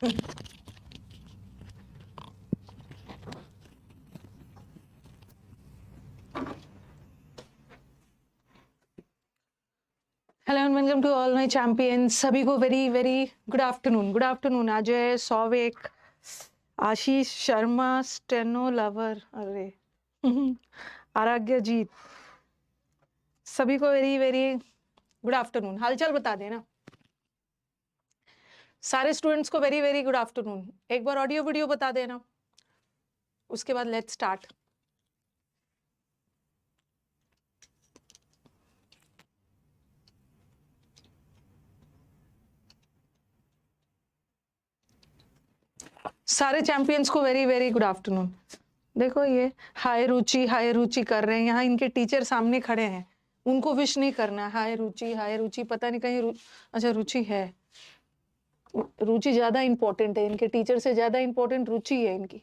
Hello and welcome to all my champions. सभी को very very good afternoon. Good afternoon Ajay, Souvik, Ashish Sharma, steno lover, अरे आराध्य जीत, सभी को वेरी वेरी गुड आफ्टरनून। हालचाल बता देना सारे स्टूडेंट्स को। Very very good afternoon. एक बार ऑडियो वीडियो बता देना, उसके बाद लेट्स स्टार्ट। सारे चैंपियंस को वेरी वेरी गुड आफ्टरनून। देखो ये हाय रुचि कर रहे हैं, यहाँ इनके टीचर सामने खड़े हैं, उनको विश नहीं करना। हाय रुचि, पता नहीं कहीं अच्छा रुचि है, रुचि ज्यादा इंपॉर्टेंट है, इनके टीचर से ज्यादा इंपॉर्टेंट रुचि है इनकी।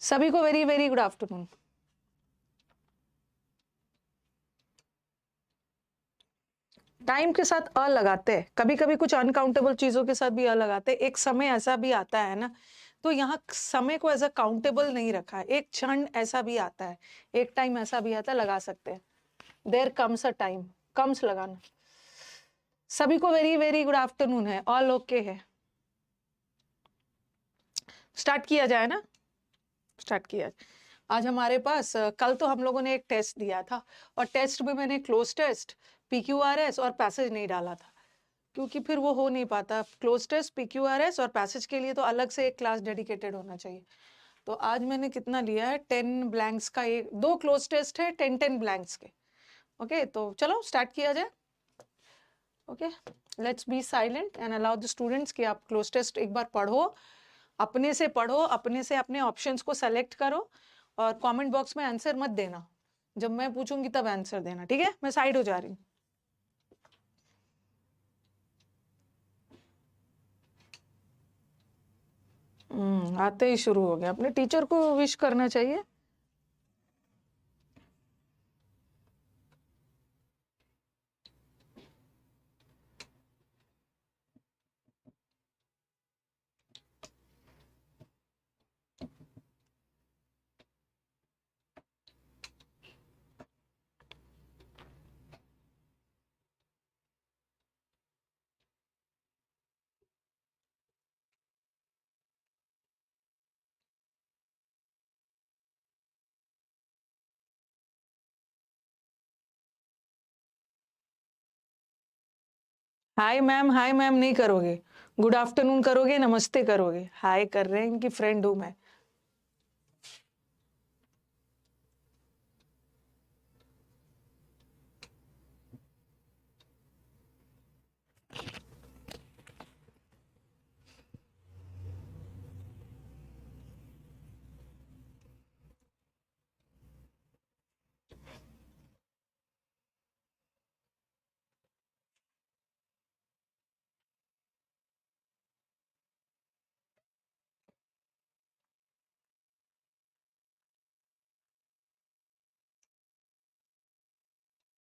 सभी को very very good afternoon. Time के साथ अ लगाते हैं, कभी कभी कुछ अनकाउंटेबल चीजों के साथ भी अ लगाते हैं। एक समय ऐसा भी आता है ना, तो यहाँ समय को एज अ काउंटेबल नहीं रखा है। एक क्षण ऐसा भी आता है, एक टाइम ऐसा भी आता है, लगा सकते हैं। There comes a time, comes लगाना। सभी को वेरी वेरी गुड आफ्टरनून है, ऑल ओके है। स्टार्ट किया जाए ना, स्टार्ट किया जाए। आज हमारे पास कल तो हम लोगों ने एक टेस्ट दिया था, और टेस्ट में मैंने क्लोज टेस्ट, PQRS और पैसेज नहीं डाला था, क्योंकि फिर वो हो नहीं पाता। क्लोज टेस्ट, PQRS और पैसेज के लिए तो अलग से एक क्लास डेडिकेटेड होना चाहिए। तो आज मैंने कितना लिया है, 10 ब्लैंक्स का, एक दो क्लोज टेस्ट है, 10 ब्लैंक्स के। ओके, तो चलो स्टार्ट किया जाए। Okay, let's be silent and allow the students कि आप क्लोज टेस्ट एक बार पढ़ो, अपने से पढ़ो, अपने से अपने ऑप्शंस को सेलेक्ट करो, और कमेंट बॉक्स में आंसर मत देना, जब मैं पूछूंगी तब आंसर देना, ठीक है? मैं साइड हो जा रही हूँ। आते ही शुरू हो गया। अपने टीचर को विश करना चाहिए। हाय मैम नहीं करोगे, गुड आफ्टरनून करोगे, नमस्ते करोगे। हाय कर रहे हैं, इनकी फ्रेंड हूं मैं।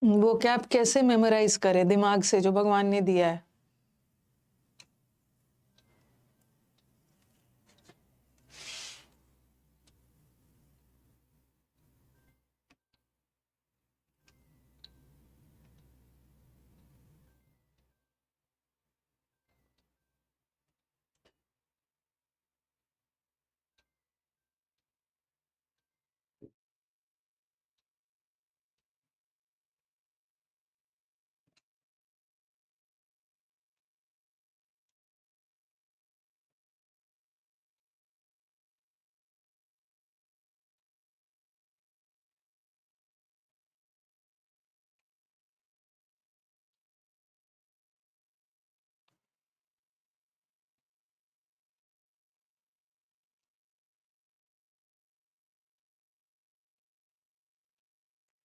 वो क्या आप कैसे मेमोराइज करें दिमाग से जो भगवान ने दिया है?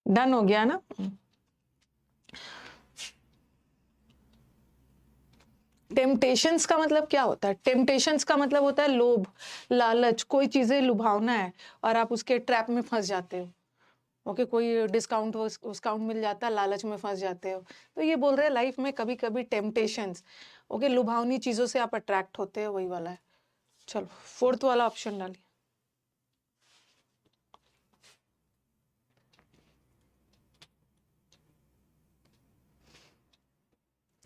डन हो गया ना? टेम्पटेशंस का मतलब क्या होता है? टेम्पटेशंस का मतलब होता है लोभ, लालच, कोई चीजें लुभावना है और आप उसके ट्रैप में फंस जाते हो। ओके, कोई डिस्काउंट डिस्काउंट मिल जाता है, लालच में फंस जाते हो। तो ये बोल रहे हैं लाइफ में कभी कभी टेम्पटेशंस, ओके, लुभावनी चीजों से आप अट्रैक्ट होते हैं, वही वाला है। चलो फोर्थ वाला ऑप्शन डालिए।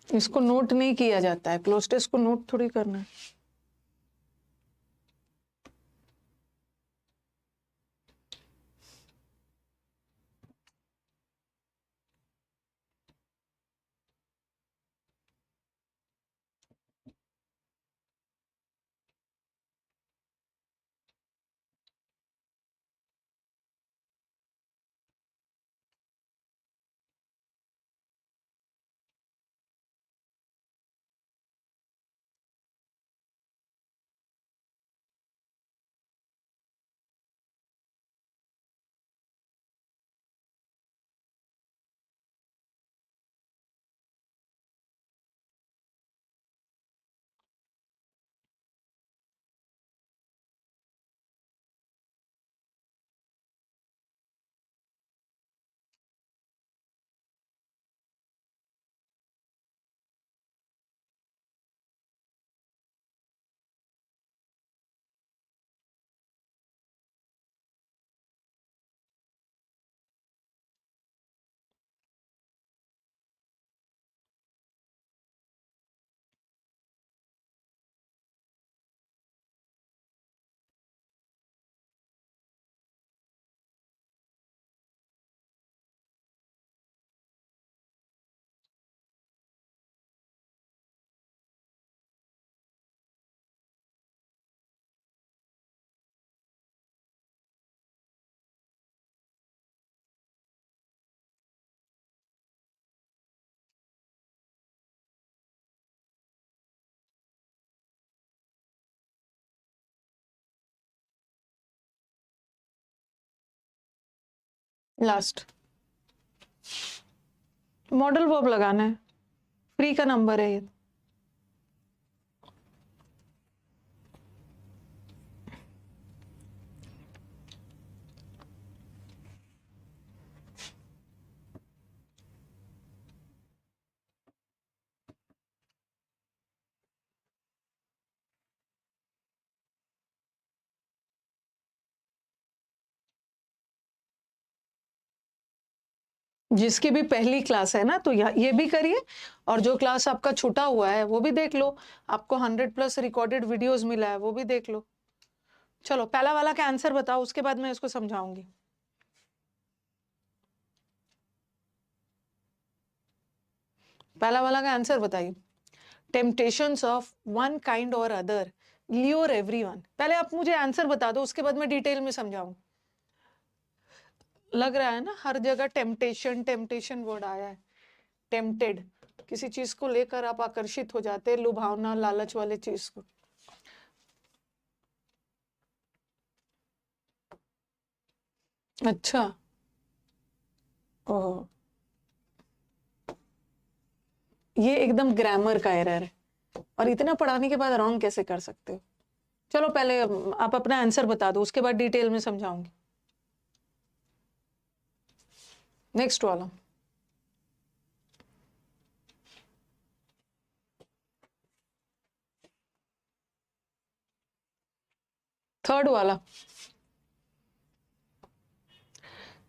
इसको नोट नहीं किया जाता है, क्लोज टेस्ट को नोट थोड़ी करना है। लास्ट मॉडल वर्ब लगाना है, फ्री का नंबर है ये। जिसकी भी पहली क्लास है ना, तो ये भी करिए, और जो क्लास आपका छूटा हुआ है वो भी देख लो। आपको 100+ रिकॉर्डेड वीडियोस मिला है, वो भी देख लो। चलो पहला वाला का आंसर बताओ, उसके बाद मैं इसको समझाऊंगी। पहला वाला का आंसर बताइए। टेम्पटेशंस ऑफ वन काइंड और अदर ल्योर एवरीवन। पहले आप मुझे आंसर बता दो, उसके बाद मैं डिटेल में समझाऊं। लग रहा है ना हर जगह टेम्पटेशन टेम्पटेशन वर्ड आया है। टेम्पटेड, किसी चीज को लेकर आप आकर्षित हो जाते हैं, लुभावना लालच वाले चीज को। अच्छा, ओह, ये एकदम ग्रामर का एरर है, और इतना पढ़ाने के बाद रॉन्ग कैसे कर सकते हो। चलो पहले आप अपना आंसर बता दो, उसके बाद डिटेल में समझाऊंगी। नेक्स्ट वाला। थर्ड वाला।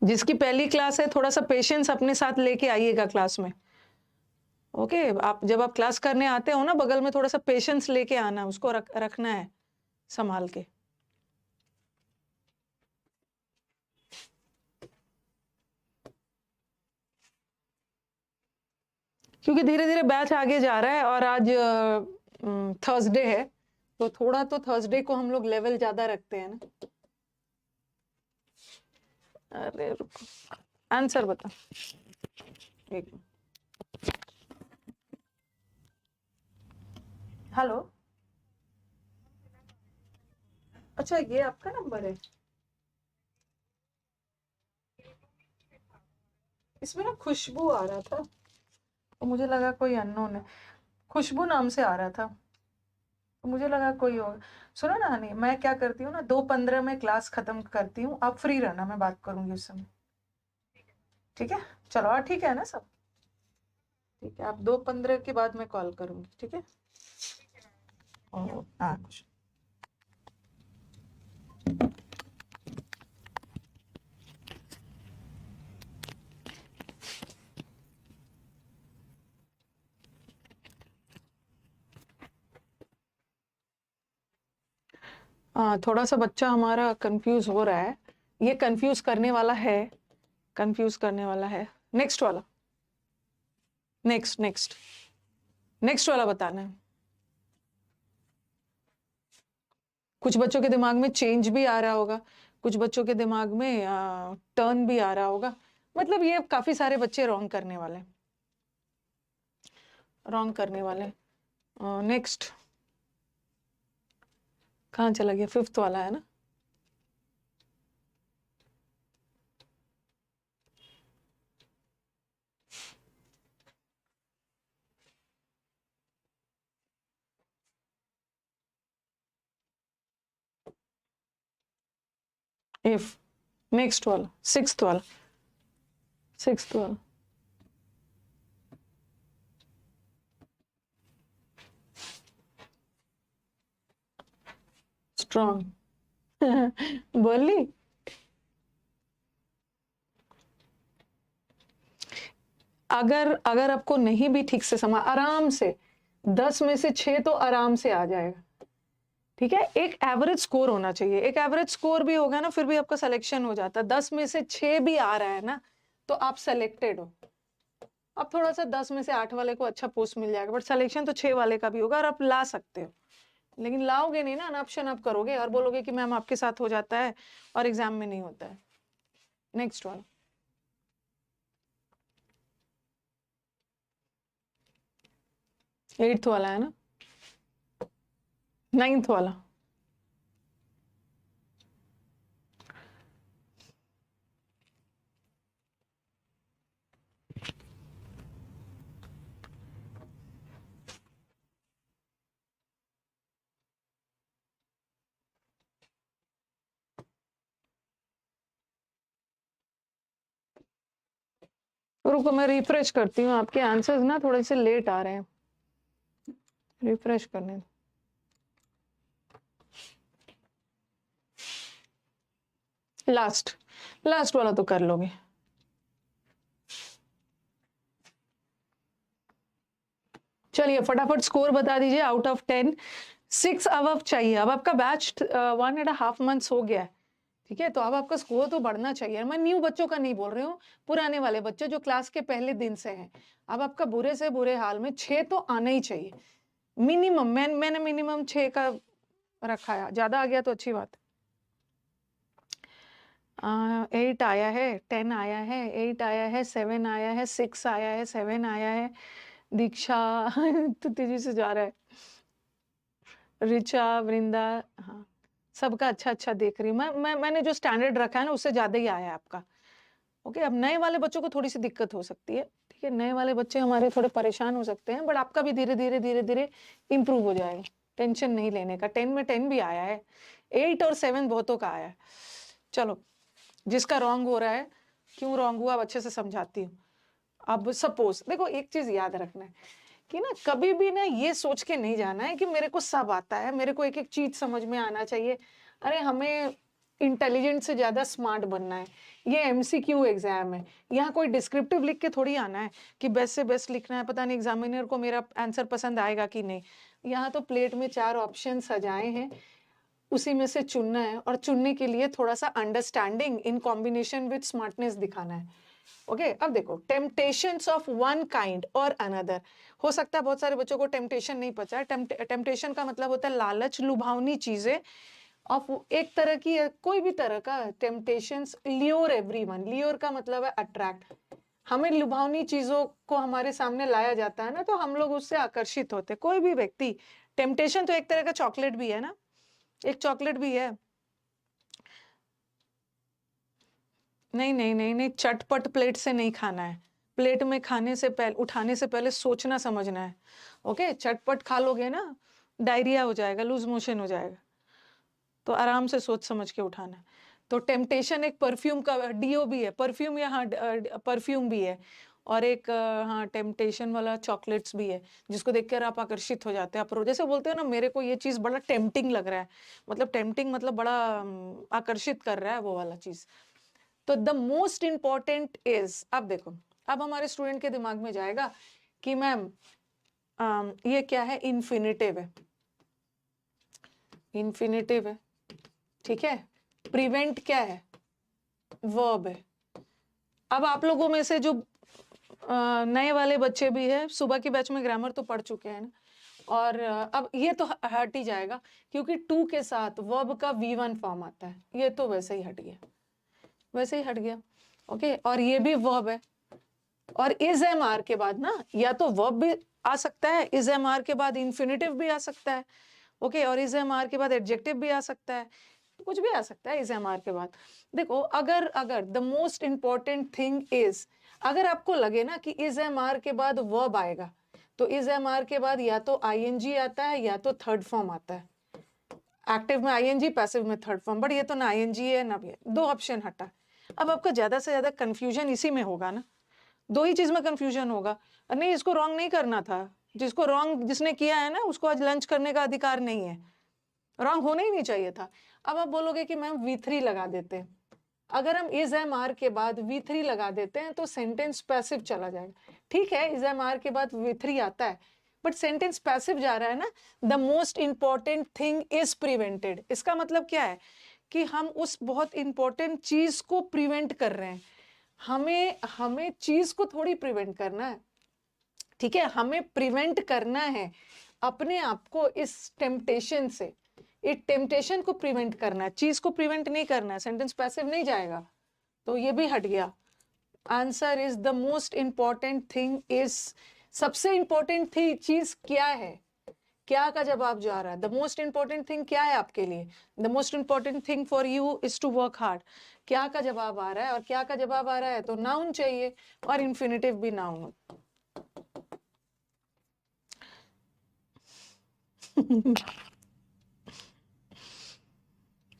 जिसकी पहली क्लास है, थोड़ा सा पेशेंस अपने साथ लेके आइएगा क्लास में। ओके, आप जब आप क्लास करने आते हो ना, बगल में थोड़ा सा पेशेंस लेके आना, उसको रखना है संभाल के। क्योंकि धीरे धीरे बैच आगे जा रहा है, और आज थर्सडे है, तो थोड़ा तो थर्सडे को हम लोग लेवल ज्यादा रखते हैं ना। अरे रुको, आंसर बता। एक हेलो, अच्छा ये आपका नंबर है? इसमें ना खुशबू आ रहा था, तो मुझे लगा कोई अननोन है। खुशबू नाम से आ रहा था, तो मुझे लगा कोई और। सुनो ना हनी, मैं क्या करती हूँ ना, 2:15 में क्लास खत्म करती हूँ, आप फ्री रहना, मैं बात करूंगी उस समय। ठीक है, चलो ठीक है ना सब? ठीक है, आप 2:15 के बाद मैं कॉल करूंगी, ठीक है? हाँ। थोड़ा सा बच्चा हमारा कंफ्यूज हो रहा है, ये कंफ्यूज करने वाला है, कंफ्यूज करने वाला है। नेक्स्ट वाला, नेक्स्ट नेक्स्ट नेक्स्ट वाला बताना है। कुछ बच्चों के दिमाग में चेंज भी आ रहा होगा, कुछ बच्चों के दिमाग में टर्न भी आ रहा होगा, मतलब ये काफी सारे बच्चे रॉन्ग करने वाले, रॉन्ग करने वाले। नेक्स्ट कहाँ चला गया? 5th वाला है ना? इफ नेक्स्ट वाला 6th वाला, 6th वाला। स्ट्रॉन्ग बोली। अगर अगर आपको नहीं भी ठीक से समझ, आराम से 10 में से 6 तो आराम से आ जाएगा, ठीक है? एक एवरेज स्कोर होना चाहिए, एक एवरेज स्कोर भी होगा ना फिर भी आपका सिलेक्शन हो जाता है। 10 में से 6 भी आ रहा है ना तो आप सेलेक्टेड हो। अब थोड़ा सा 10 में से 8 वाले को अच्छा पोस्ट मिल जाएगा, बट सिलेक्शन तो 6 वाले का भी होगा और आप ला सकते हो। लेकिन लाओगे नहीं ना, अनऑप्शन आप करोगे और बोलोगे कि मैम आपके साथ हो जाता है और एग्जाम में नहीं होता है। नेक्स्ट वन, 8th वाला है ना? 9th वाला, रुको मैं रिफ्रेश करती हूँ, आपके आंसर्स ना थोड़े से लेट आ रहे हैं, रिफ्रेश करने दो। लास्ट लास्ट वाला तो कर लोगे। चलिए फटाफट स्कोर बता दीजिए आउट ऑफ 10। 6 अबव चाहिए। अब आपका बैच 1.5 मंथ्स हो गया है, ठीक है? तो अब आपका स्कोर तो बढ़ना चाहिए। मैं न्यू बच्चों का नहीं बोल रही हूँ, पुराने वाले बच्चे जो क्लास के पहले दिन से हैं। अब आपका बुरे से बुरे हाल में 6 तो आना ही चाहिए मिनिमम। मैंने मिनिमम 6 का रखा है, ज्यादा आ गया तो अच्छी बात। 8 आया है, 10 आया है, 8 आया है, 7 आया है, 6 आया है, 7 आया है। दीक्षा तो तेजी से जा रहा है। रिचा, वृंदा, हाँ सबका अच्छा अच्छा देख रही हूँ मैंने जो स्टैंडर्ड रखा है ना उससे ज्यादा ही आया है आपका। ओके, अब नए वाले बच्चों को थोड़ी सी दिक्कत हो सकती है, ठीक है? नए वाले बच्चे हमारे थोड़े परेशान हो सकते हैं, बट आपका भी धीरे धीरे धीरे धीरे इम्प्रूव हो जाएगा, टेंशन नहीं लेने का। 10 में 10 भी आया है, 8 और 7 बहुतों का आया है। चलो, जिसका रॉन्ग हो रहा है, क्यों रॉन्ग हुआ अब अच्छे से समझाती हूँ। अब सपोज देखो, एक चीज याद रखना है कि ना कभी भी ना ये सोच के नहीं जाना है कि मेरे को सब आता है, मेरे को एक एक चीज समझ में आना चाहिए। अरे हमें इंटेलिजेंट से ज्यादा स्मार्ट बनना है। ये एमसीक्यू एग्जाम है, यहाँ कोई डिस्क्रिप्टिव लिख के थोड़ी आना है कि बेस्ट से बेस्ट लिखना है, पता नहीं एग्जामिनर को मेरा आंसर पसंद आएगा कि नहीं। यहाँ तो प्लेट में 4 ऑप्शन सजाए हैं, उसी में से चुनना है, और चुनने के लिए थोड़ा सा understanding in combination with smartness दिखाना है। ओके अब देखो, टेम्पटेशंस ऑफ वन काइंड और अनदर। हो सकता है बहुत सारे बच्चों को टेम्पटेशन नहीं पता है। टेम्पटेशन का मतलब होता है लालच, लुभावनी चीजें ऑफ एक तरह की, कोई भी तरह का टेम्पटेशंस। लियोर एवरीवन, लियोर का मतलब है अट्रैक्ट। हमें लुभावनी चीजों को हमारे सामने लाया जाता है ना तो हम लोग उससे आकर्षित होते हैं। कोई भी व्यक्ति, टेम्पटेशन तो एक तरह का चॉकलेट भी है ना, एक चॉकलेट भी है। नहीं नहीं नहीं नहीं, चटपट प्लेट से नहीं खाना है। प्लेट में खाने से पहले, उठाने से पहले सोचना समझना है। ओके, चटपट खा लोगे ना डायरिया हो जाएगा, लूज मोशन हो जाएगा, तो आराम से सोच समझ के उठाना है। तो टेम्पटेशन एक परफ्यूम का डीओ भी है, परफ्यूम या हाँ परफ्यूम भी है, और एक हाँ टेम्पटेशन वाला चॉकलेट्स भी है जिसको देखकर आप आकर्षित हो जाते हैं। आप जैसे बोलते हो ना मेरे को ये चीज़ बड़ा टेम्पटिंग लग रहा है, मतलब टेम्पटिंग मतलब बड़ा आकर्षित कर रहा है वो वाला चीज़। तो द मोस्ट इंपॉर्टेंट इज, अब देखो अब हमारे स्टूडेंट के दिमाग में जाएगा कि मैम ये क्या है, इन्फिनिटिव है, इन्फिनिटिव है, ठीक है। प्रिवेंट क्या है, वर्ब है। अब आप लोगों में से जो नए वाले बच्चे भी है, सुबह की बैच में ग्रामर तो पढ़ चुके हैं ना, और अब ये तो हट ही जाएगा क्योंकि टू के साथ वर्ब का V1 फॉर्म आता है, ये तो वैसे ही हट गया, वैसे ही हट गया। ओके, और ये भी वर्ब है, और इज एम आर के बाद ना या तो वर्ब भी आ सकता है, इज एम आर के बाद इन्फिनिटिव भी आ सकता है, ओके, और इज एम आर के बाद एडजेक्टिव भी आ सकता है, कुछ भी आ सकता है इज एम आर के बाद। देखो अगर अगर the most important thing is, अगर आपको लगे ना कि इज एम आर के बाद वर्ब आएगा तो इज एम आर के बाद या तो आईएनजी आता है या तो थर्ड फॉर्म आता है। एक्टिव में आईएनजी, पैसिव में थर्ड फॉर्म, बट ये तो ना आईएनजी है ना भी, दो ऑप्शन हटा। अब आपका ज्यादा से ज्यादा कंफ्यूजन इसी में होगा ना, दो ही चीज में कंफ्यूजन होगा। नहीं, इसको रॉन्ग नहीं करना था, जिसको रॉन्ग जिसने किया है ना उसको आज लंच करने का अधिकार नहीं है, रॉन्ग होना ही नहीं चाहिए था। अब आप बोलोगे कि मैम V3 लगा देते हैं, अगर हम इज एम आर के बाद V3 लगा देते हैं तो सेंटेंस पैसिव चला जाएगा। ठीक है, इज एम आर के बाद V3 आता है बट सेंटेंस पैसिव जा रहा है ना। The most important thing is prevented, इसका मतलब क्या है कि हम उस बहुत इंपॉर्टेंट चीज को प्रिवेंट कर रहे हैं। हमें चीज को थोड़ी प्रिवेंट करना है, ठीक है, हमें प्रिवेंट करना है अपने आप को इस टेम्पटेशन से, इस टेम्पटेशन को प्रिवेंट करना है, चीज को प्रिवेंट नहीं करना है, सेंटेंस पैसिव नहीं जाएगा, तो ये भी हट गया। Answer is the most important thing is, सबसे इंपॉर्टेंट थी चीज क्या है, क्या का जवाब जा रहा है। द मोस्ट इंपॉर्टेंट थिंग क्या है आपके लिए, the most important thing for you is to work hard, क्या का जवाब आ रहा है, और क्या का जवाब आ रहा है तो नाउन चाहिए, और इन्फिनिटिव भी नाउन।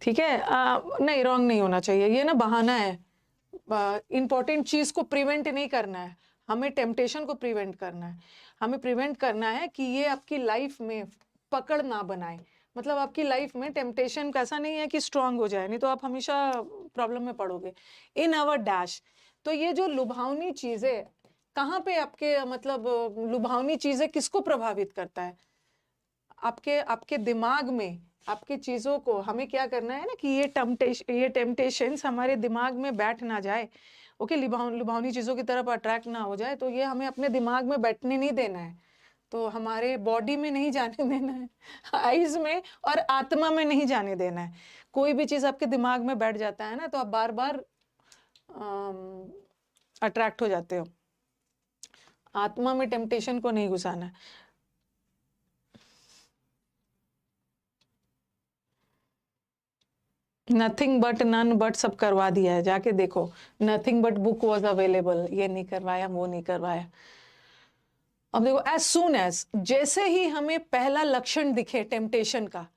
ठीक है, नहीं रॉन्ग नहीं होना चाहिए, ये ना बहाना है। इंपॉर्टेंट चीज को प्रिवेंट नहीं करना है, हमें टेम्पटेशन को प्रिवेंट करना है, हमें प्रिवेंट करना है कि ये आपकी लाइफ में पकड़ ना बनाए, मतलब आपकी लाइफ में टेम्पटेशन कैसा नहीं है कि स्ट्रांग हो जाए, नहीं तो आप हमेशा प्रॉब्लम में पड़ोगे। इन आवर डैश, तो ये जो लुभावनी चीजें कहाँ पे आपके, मतलब लुभावनी चीजें किसको प्रभावित करता है, आपके आपके दिमाग में, आपकी चीजों को हमें क्या करना है ना कि ये टेम्पटेशंस हमारे दिमाग में बैठ ना जाए, ओके, लुभावनी चीजों की तरफ अट्रैक्ट ना हो जाए, तो ये हमें अपने दिमाग में बैठने नहीं देना है, तो हमारे बॉडी में नहीं जाने देना है, आइज में और आत्मा में नहीं जाने देना है। कोई भी चीज आपके दिमाग में बैठ जाता है ना तो आप बार बार अट्रैक्ट हो जाते हो, आत्मा में टेम्पटेशन को नहीं घुसाना है। नथिंग बट, नन बट सब करवा दिया है, जाके देखो, nothing but book was available, ये नहीं करवाया, वो नहीं करवाया। अब देखो, एज सून एज, जैसे ही हमें पहला लक्षण दिखे टेम्पटेशन का,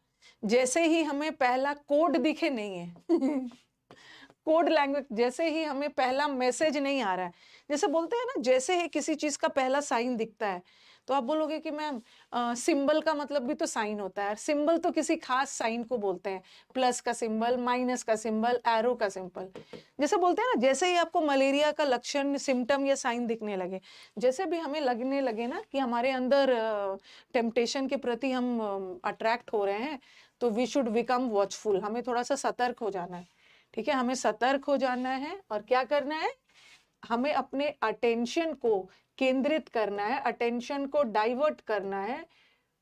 जैसे ही हमें पहला कोड दिखे, नहीं है कोड लैंग्वेज, जैसे ही हमें पहला मैसेज नहीं आ रहा है, जैसे बोलते हैं ना, जैसे ही किसी चीज का पहला साइन दिखता है तो आप बोलोगे कि मैम सिंबल का मतलब भी तो साइन होता है, सिंबल तो किसी खास साइन को बोलते हैं, प्लस का सिंबल, माइनस का सिंबल, एरो का सिंबल। जैसे बोलते हैं ना, जैसे ही आपको मलेरिया का लक्षण, सिम्टम या साइन दिखने लगे, जैसे भी हमें लगने लगे ना कि हमारे अंदर टेम्पटेशन के प्रति हम अट्रैक्ट हो रहे हैं, तो वी शुड बिकम वॉचफुल, हमें थोड़ा सा सतर्क हो जाना है, ठीक है, हमें सतर्क हो जाना है, और क्या करना है, हमें अपने अटेंशन को केंद्रित करना है, अटेंशन को डाइवर्ट करना है,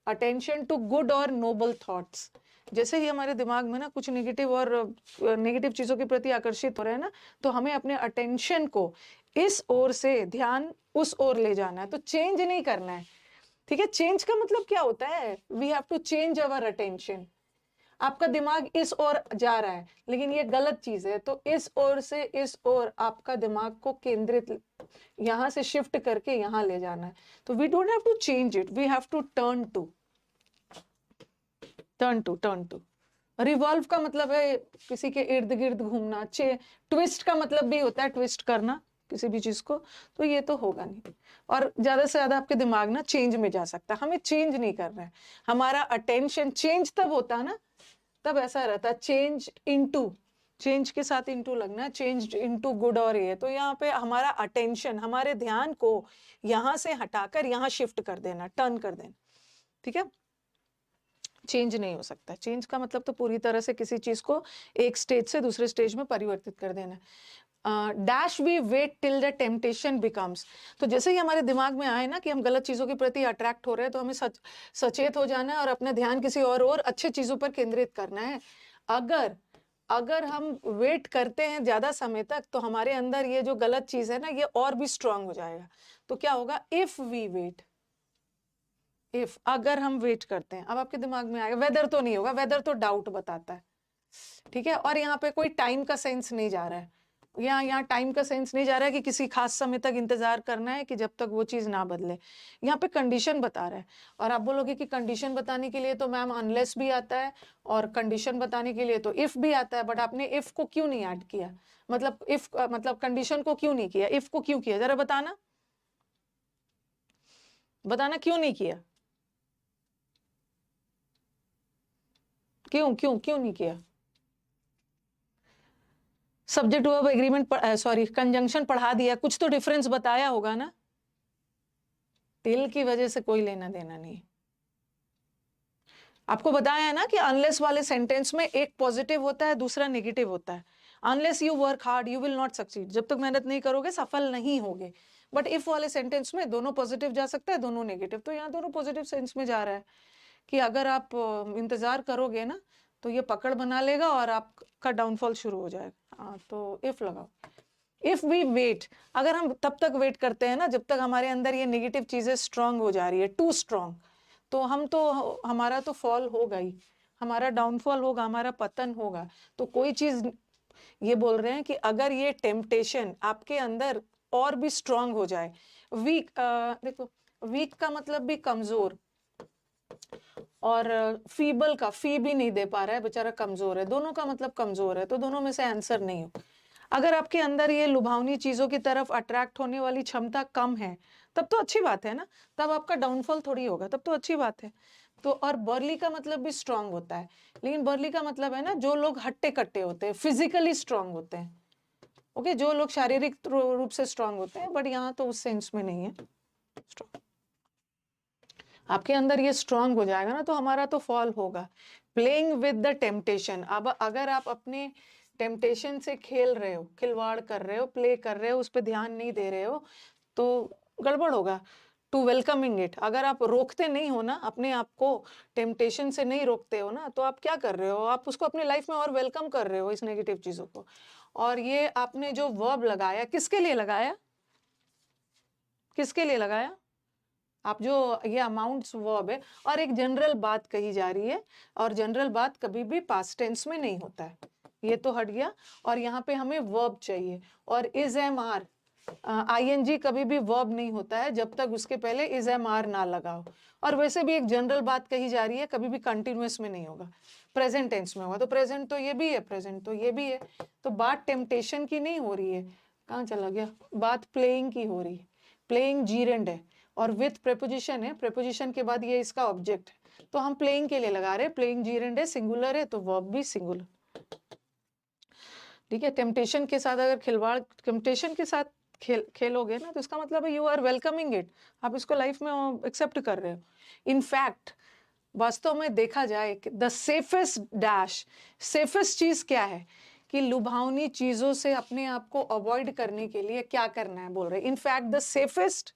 अटेंशन टू गुड और नोबल थॉट्स। जैसे ही हमारे दिमाग में ना कुछ नेगेटिव और नेगेटिव चीजों के प्रति आकर्षित हो रहे हैं ना, तो हमें अपने अटेंशन को इस ओर से ध्यान उस ओर ले जाना है, तो चेंज नहीं करना है, ठीक है। चेंज का मतलब क्या होता है, we have to change our attention. आपका दिमाग इस ओर जा रहा है लेकिन ये गलत चीज है, तो इस ओर से इस ओर आपका दिमाग को केंद्रित, यहां से शिफ्ट करके यहां ले जाना है। तो we don't have to change it, we have to turn to revolve का मतलब है किसी के इर्द गिर्द घूमना। ट्विस्ट का मतलब भी होता है ट्विस्ट करना किसी भी चीज को, तो ये तो होगा नहीं। और ज्यादा से ज्यादा आपके दिमाग ना चेंज में जा सकता है, हमें चेंज नहीं कर रहे हैं। हमारा अटेंशन चेंज तब होता है ना, तब ऐसा रहता है चेंज इनटू, चेंज के साथ इनटू लगना, चेंज इनटू गुड। और ये तो यहाँ पे हमारा अटेंशन, हमारे ध्यान को यहाँ से हटाकर यहाँ शिफ्ट कर देना, टर्न कर देना, ठीक है। चेंज नहीं हो सकता। चेंज का मतलब तो पूरी तरह से किसी चीज को एक स्टेज से दूसरे स्टेज में परिवर्तित कर देना। Dash we wait till the temptation becomes, तो जैसे ही हमारे दिमाग में आए ना कि हम गलत चीजों के प्रति अट्रैक्ट हो रहे हैं, तो हमें सचेत हो जाना है और अपना ध्यान किसी और अच्छे चीजों पर केंद्रित करना है। अगर हम वेट करते हैं ज्यादा समय तक, तो हमारे अंदर ये जो गलत चीज है ना, ये और भी स्ट्रांग हो जाएगा। तो क्या होगा, इफ वी वेट, इफ अगर हम वेट करते हैं, अब आपके दिमाग में आएगा वेदर तो नहीं होगा, वेदर तो डाउट बताता है, ठीक है। और यहाँ पे कोई टाइम का सेंस नहीं जा रहा है, यहाँ टाइम का सेंस नहीं जा रहा है कि किसी खास समय तक इंतजार करना है कि जब तक वो चीज ना बदले। यहाँ पे कंडीशन बता रहा है। और आप बोलोगे कि कंडीशन बताने के लिए तो मैम अनलेस भी आता है और कंडीशन बताने के लिए तो इफ भी आता है, बट आपने इफ को क्यों नहीं ऐड किया, मतलब इफ मतलब कंडीशन को क्यों नहीं किया, इफ को क्यों किया, जरा बताना, बताना क्यों नहीं किया, क्यों क्यों क्यों नहीं किया। Subject verb agreement, sorry conjunction पढ़ा दिया, कुछ तो डिफरेंस बताया होगा ना। टिल की वजह से कोई लेना देना नहीं। आपको बताया है ना कि अनलेस वाले सेंटेंस में एक पॉजिटिव होता है, दूसरा नेगेटिव होता है। Unless you work hard you will not succeed, जब तक मेहनत नहीं करोगे सफल नहीं होगे। बट इफ वाले सेंटेंस में दोनों पॉजिटिव जा सकता है, दोनों नेगेटिव। तो यहाँ दोनों पॉजिटिव सेंस में जा रहा है कि अगर आप इंतजार करोगे ना, तो ये पकड़ बना लेगा और आपका डाउनफॉल शुरू हो जाएगा। हाँ, तो इफ लगाओ। इफ वी वेट, अगर हम तब तक वेट करते हैं ना जब तक हमारे अंदर ये नेगेटिव चीजें स्ट्रांग हो जा रही है, टू स्ट्रांग, तो हमारा तो फॉल होगा ही, हमारा डाउनफॉल होगा, हमारा पतन होगा। तो कोई चीज, ये बोल रहे हैं कि अगर ये टेम्पटेशन आपके अंदर और भी स्ट्रांग हो जाए, वीक, देखो वीक का मतलब भी कमजोर, और फीबल का फी भी नहीं दे पा रहा है बेचारा, कमजोर है, दोनों का मतलब कमजोर है। तो दोनों में से आंसर नहीं हो। अगर आपके अंदर ये लुभावनी चीजों की तरफ अट्रैक्ट होने वाली क्षमता कम है, तब तो अच्छी बात है ना, तब आपका डाउनफॉल थोड़ी होगा, तब तो अच्छी बात है। तो और बर्ली का मतलब भी स्ट्रांग होता है, लेकिन बर्ली का मतलब है ना जो लोग हट्टे कट्टे होते हैं, फिजिकली स्ट्रांग होते हैं, ओके, जो लोग शारीरिक रूप से स्ट्रांग होते हैं, बट यहाँ तो उस सेंस में नहीं है स्ट्रांग। आपके अंदर ये स्ट्रांग हो जाएगा ना, तो हमारा तो फॉल होगा। प्लेइंग विद द टेम्पटेशन, अब अगर आप अपने टेम्पटेशन से खेल रहे हो, खिलवाड़ कर रहे हो, प्ले कर रहे हो, उस पर ध्यान नहीं दे रहे हो, तो गड़बड़ होगा। टू वेलकमिंग इट, अगर आप रोकते नहीं हो ना अपने आप को, टेम्पटेशन से नहीं रोकते हो ना, तो आप क्या कर रहे हो, आप उसको अपनी लाइफ में और वेलकम कर रहे हो, इस नेगेटिव चीजों को। और ये आपने जो वर्ब लगाया, किसके लिए लगाया, किसके लिए लगाया, आप जो ये अमाउंट्स वर्ब है, और एक जनरल बात कही जा रही है, और जनरल बात कभी भी पास्ट टेंस में नहीं होता है, ये तो हट गया। और यहाँ पे हमें वर्ब चाहिए, और इज एम आर, आईएनजी कभी भी वर्ब नहीं होता है जब तक उसके पहले इज एम आर ना लगाओ। और वैसे भी एक जनरल बात कही जा रही है, कभी भी कंटिन्यूअस में नहीं होगा, प्रेजेंट टेंस में होगा। तो प्रेजेंट तो ये भी है, प्रेजेंट तो ये भी है, तो बात टेम्पटेशन की नहीं हो रही है, कहाँ चला गया, बात प्लेइंग की हो रही है। प्लेइंग जीरेंड है और विथ प्रेपोजिशन है, प्रेपोजिशन के बाद ये इसका ऑब्जेक्ट है, तो हम प्लेइंग के लिए लगा रहे हैं, प्लेइंग जीरेंड है, सिंगुलर है, तो वर्ब भी सिंगुलर, ठीक है। टेम्पटेशन के साथ अगर खिलवाड़, टेम्पटेशन के साथ खेलोगे ना, तो इसका मतलब है यू आर वेलकमिंग इट, आप इसको लाइफ में एक्सेप्ट कर रहे हो। इनफैक्ट वास्तव में देखा जाए, द सेफेस्ट डैश, सेफेस्ट चीज क्या है कि लुभावनी चीजों से अपने आप को अवॉइड करने के लिए क्या करना है, बोल रहे हैं। In fact the safest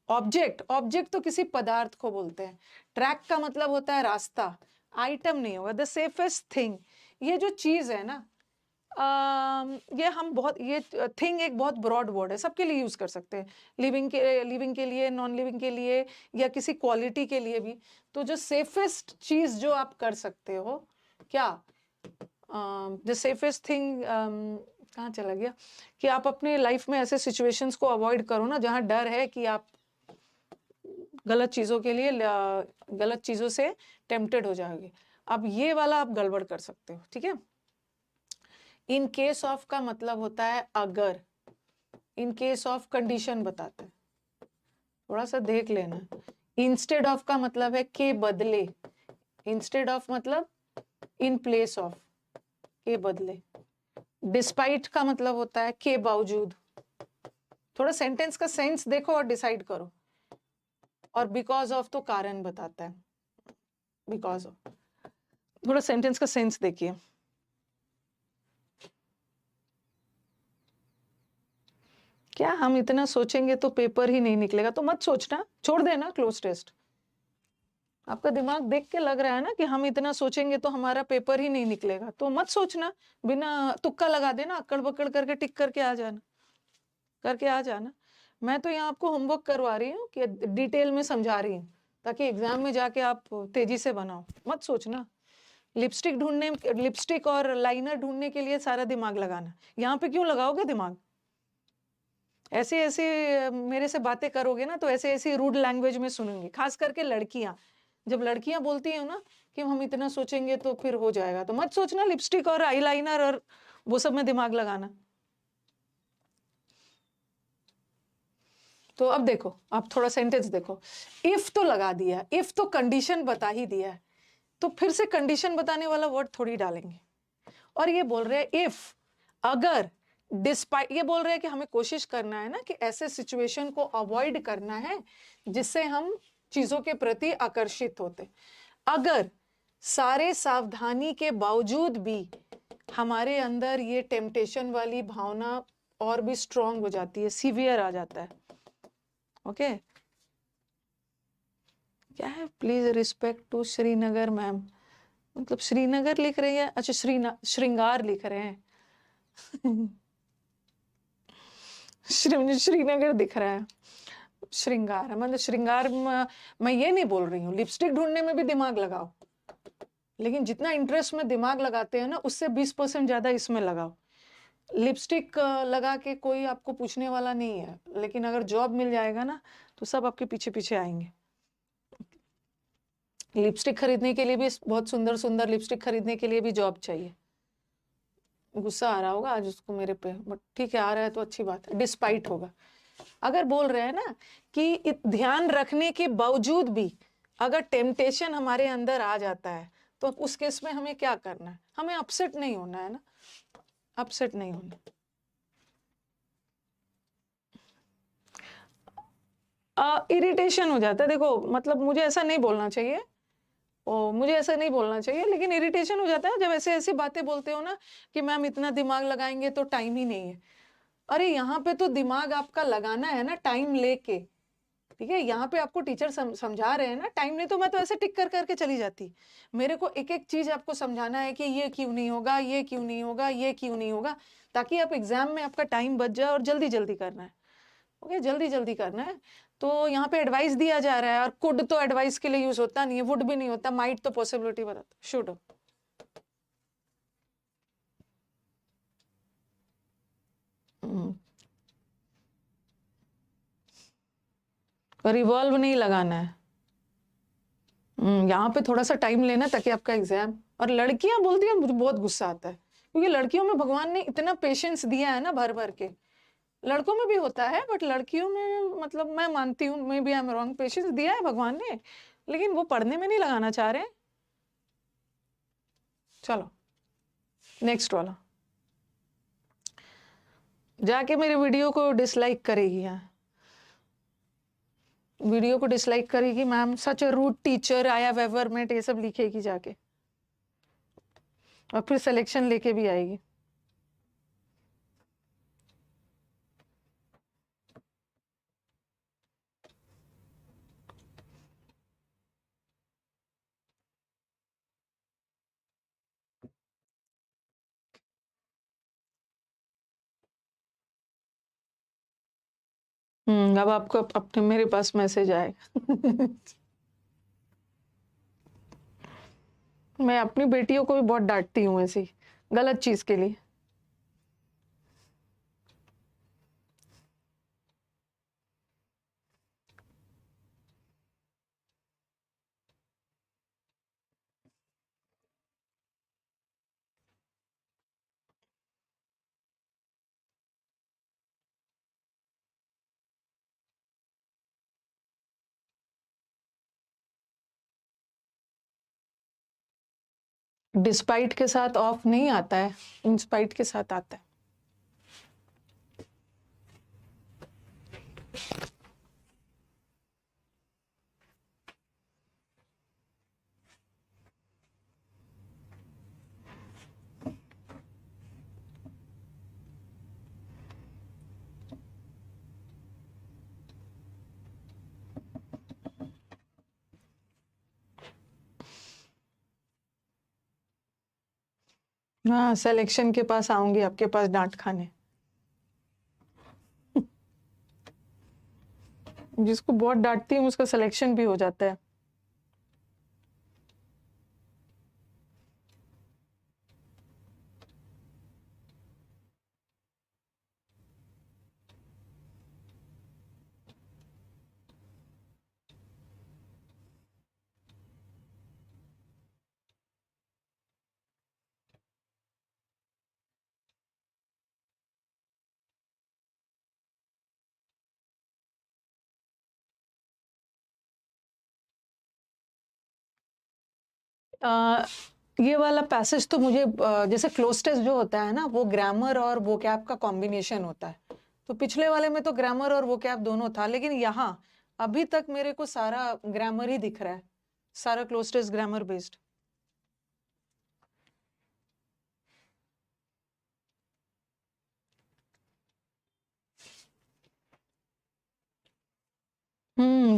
object, object तो किसी पदार्थ को बोलते हैं, ट्रैक का मतलब होता है रास्ता, आइटम नहीं होगा। द सेफेस्ट थिंग, ये जो चीज है ना, ये हम बहुत, ये थिंग एक बहुत ब्रॉड वर्ड है, सबके लिए यूज कर सकते हैं, लिविंग के लिए, नॉन लिविंग के लिए, या किसी क्वालिटी के लिए भी। तो जो सेफेस्ट चीज जो आप कर सकते हो, क्या, द सेफेस्ट थिंग, कहाँ चला गया, कि आप अपने लाइफ में ऐसे सिचुएशंस को अवॉइड करो ना जहाँ डर है कि आप गलत चीजों के लिए, गलत चीजों से टेम्प्टेड हो जाओगे। अब ये वाला आप गड़बड़ कर सकते हो, ठीक है। इन केस ऑफ का मतलब होता है अगर, इन केस ऑफ कंडीशन बताते हैं, थोड़ा सा देख लेना। इंस्टेड ऑफ का मतलब है के बदले, इंस्टेड ऑफ मतलब इन प्लेस ऑफ, के बदले। डिस्पाइट का मतलब होता है के बावजूद। थोड़ा सेंटेंस का सेंस देखो और डिसाइड करो। और बिकॉज ऑफ तो कारण बताता है, बिकॉज ऑफ। थोड़ा सेंटेंस का सेंस देखिए। क्या हम इतना सोचेंगे तो पेपर ही नहीं निकलेगा? तो मत सोचना, छोड़ देना क्लोज टेस्ट। आपका दिमाग देख के लग रहा है ना कि हम इतना सोचेंगे तो हमारा पेपर ही नहीं निकलेगा, तो मत सोचना, बिना तुक्का लगा देना, अक्कड़ बक्कड़ करके टिक करके आ जाना, करके आ जाना। मैं तो यहाँ आपको होमवर्क करवा रही हूँ कि डिटेल में समझा रही हूँ, ताकि एग्जाम में जाके आप तेजी से बनाओ। मत सोचना। लिपस्टिक ढूंढने, लिपस्टिक और लाइनर ढूंढने के लिए सारा दिमाग लगाना, यहाँ पे क्यों लगाओगे दिमाग? ऐसे ऐसे मेरे से बातें करोगे ना तो ऐसे ऐसे रूड लैंग्वेज में सुनूंगी, खास करके लड़कियां। जब लड़कियां बोलती हैं ना कि हम इतना सोचेंगे तो फिर हो जाएगा, तो मत सोचना लिपस्टिक और आईलाइनर और वो सब में दिमाग लगाना। तो अब देखो, आप थोड़ा सेंटेंस देखो। इफ तो लगा दिया, इफ तो कंडीशन बता ही दिया है, तो फिर से कंडीशन बताने वाला वर्ड थोड़ी डालेंगे। और ये बोल रहे हैं इफ, अगर, डिस्पाइट, ये बोल रहे हैं कि हमें कोशिश करना है ना कि ऐसे सिचुएशन को अवॉइड करना है जिससे हम चीजों के प्रति आकर्षित होते। अगर सारे सावधानी के बावजूद भी हमारे अंदर ये टेम्पटेशन वाली भावना और भी स्ट्रांग हो जाती है, सीवियर आ जाता है। ओके, क्या है, please respect to Srinagar ma'am, मतलब श्रीनगर लिख रही है? अच्छा, श्रृंगार लिख रहे हैं। श्रीनगर दिख रहा है, श्रृंगार है, मतलब श्रृंगार। मैं ये नहीं बोल रही हूँ लिपस्टिक ढूंढने में भी दिमाग लगाओ, लेकिन जितना इंटरेस्ट में दिमाग लगाते हैं ना उससे 20% ज्यादा इसमें लगाओ। लिपस्टिक लगा के कोई आपको पूछने वाला नहीं है, लेकिन अगर जॉब मिल जाएगा ना तो सब आपके पीछे पीछे आएंगे। लिपस्टिक खरीदने के लिए भी, बहुत सुंदर सुंदर लिपस्टिक खरीदने के लिए भी जॉब चाहिए। गुस्सा आ रहा होगा आज उसको मेरे पे, बट ठीक है, आ रहा है तो अच्छी बात है, डिस्पाइट होगा। अगर बोल रहे हैं ना कि ध्यान रखने के बावजूद भी अगर टेम्पटेशन हमारे अंदर आ जाता है तो उस केस में हमें क्या करना है? हमें अपसेट नहीं होना है ना, अपसेट नहीं होना। इरिटेशन हो जाता है, देखो मतलब मुझे ऐसा नहीं बोलना चाहिए, मुझे ऐसा नहीं बोलना चाहिए, लेकिन इरिटेशन हो जाता है जब ऐसे ऐसी बातें बोलते हो ना कि मैम इतना दिमाग लगाएंगे तो टाइम ही नहीं है। अरे यहाँ पे तो दिमाग आपका लगाना है ना, टाइम लेके, ठीक है। यहाँ पे आपको टीचर समझा रहे हैं ना, टाइम नहीं तो मैं तो ऐसे टिक कर करके चली जाती। मेरे को एक एक चीज आपको समझाना है कि ये क्यों नहीं होगा, ये क्यों नहीं होगा, ये क्यों नहीं होगा, ताकि आप एग्जाम में आपका टाइम बच जाए और जल्दी जल्दी करना है। ओके, जल्दी जल्दी करना है। तो यहाँ पे एडवाइस दिया जा रहा है, और कुड तो एडवाइस के लिए यूज होता नहीं है, वुड भी नहीं होता, माइट तो पॉसिबिलिटी बताता, शुड। रिवॉल्व नहीं लगाना है। यहाँ पे थोड़ा सा टाइम लेना ताकि आपका एग्जाम। और लड़कियां बोलती हैं, मुझे बहुत गुस्सा आता है, क्योंकि लड़कियों में भगवान ने इतना पेशेंस दिया है ना भर भर के। लड़कों में भी होता है बट लड़कियों में, मतलब मैं मानती हूँ, maybe I am wrong, patience दिया है भगवान ने, लेकिन वो पढ़ने में नहीं लगाना चाह रहे। चलो नेक्स्ट वाला। जाके मेरे वीडियो को डिसलाइक करेगी, यहाँ वीडियो को डिसलाइक करेगी, ma'am such a rude teacher I have ever met, ये सब लिखेगी जाके, और फिर सिलेक्शन लेके भी आएगी। अब आपको अपने मेरे पास मैसेज आएगा। मैं अपनी बेटियों को भी बहुत डांटती हूँ ऐसी गलत चीज के लिए। डिस्पाइट के साथ ऑफ नहीं आता है, इंस्पाइट के साथ आता है। हाँ, सिलेक्शन के पास आऊंगी आपके पास डांट खाने। जिसको बहुत डांटती हूँ उसका सिलेक्शन भी हो जाता है। ये वाला पैसेज तो मुझे जैसे क्लोज टेस्ट जो होता है ना, वो ग्रामर और वोकैब का कॉम्बिनेशन होता है। तो पिछले वाले में तो ग्रामर और वोकैब दोनों था, लेकिन यहाँ अभी तक मेरे को सारा ग्रामर ही दिख रहा है, सारा क्लोज टेस्ट ग्रामर बेस्ड।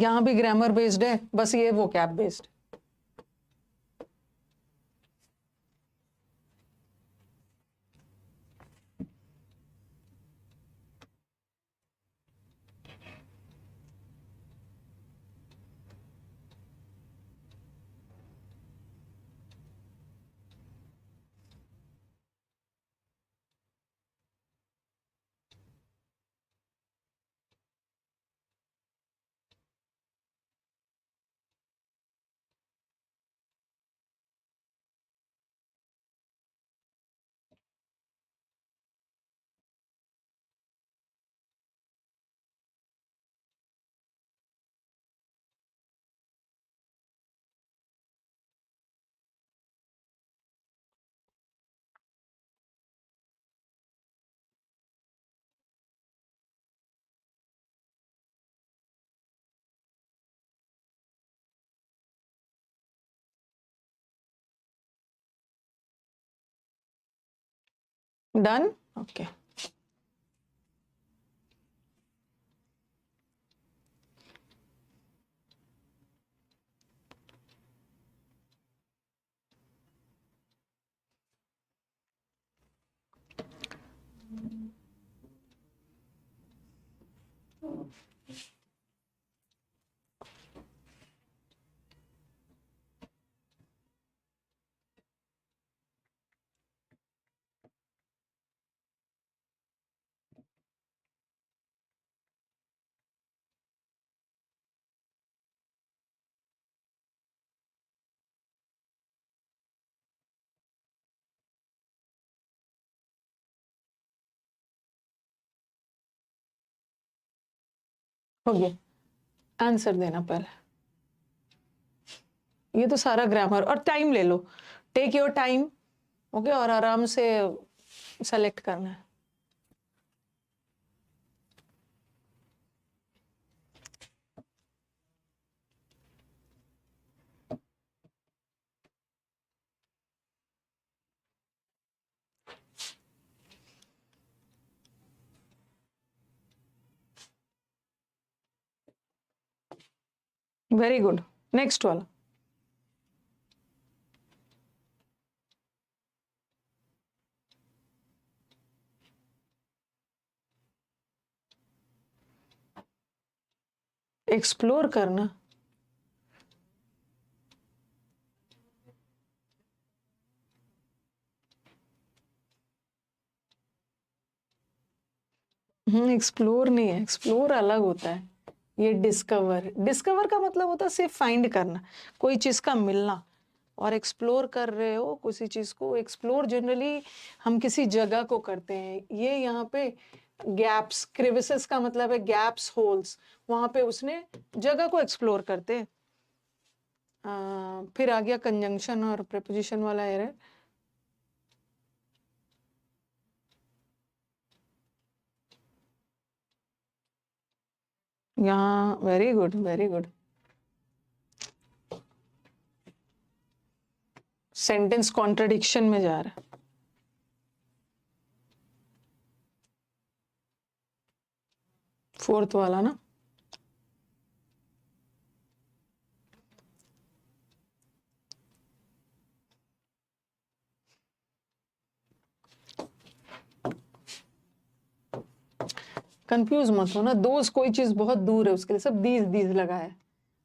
यहाँ भी ग्रामर बेस्ड है, बस ये वोकैब बेस्ड। Done, okay. हो गया, आंसर देना पहले। ये तो सारा ग्रामर, और टाइम ले लो, टेक योर टाइम, ओके, और आराम से सेलेक्ट करना है। वेरी गुड, नेक्स्ट वाला। एक्सप्लोर करना, एक्सप्लोर नहीं है, एक्सप्लोर अलग होता है। ये डिस्कवर, डिस्कवर का मतलब होता है सिर्फ फाइंड करना, कोई चीज का मिलना। और एक्सप्लोर कर रहे हो किसी चीज को, एक्सप्लोर जनरली हम किसी जगह को करते हैं। ये यहाँ पे गैप्स, क्रिविसेस का मतलब है गैप्स, होल्स, वहां पे उसने जगह को एक्सप्लोर करते हैं। फिर आ गया कंजंक्शन और प्रीपोजिशन वाला एरर। यहाँ very good very good. Sentence contradiction में जा रहा है। फोर्थ वाला ना, कंफ्यूज मत हो ना। दोज कोई चीज बहुत दूर है, उसके लिए सब दीज लगा है।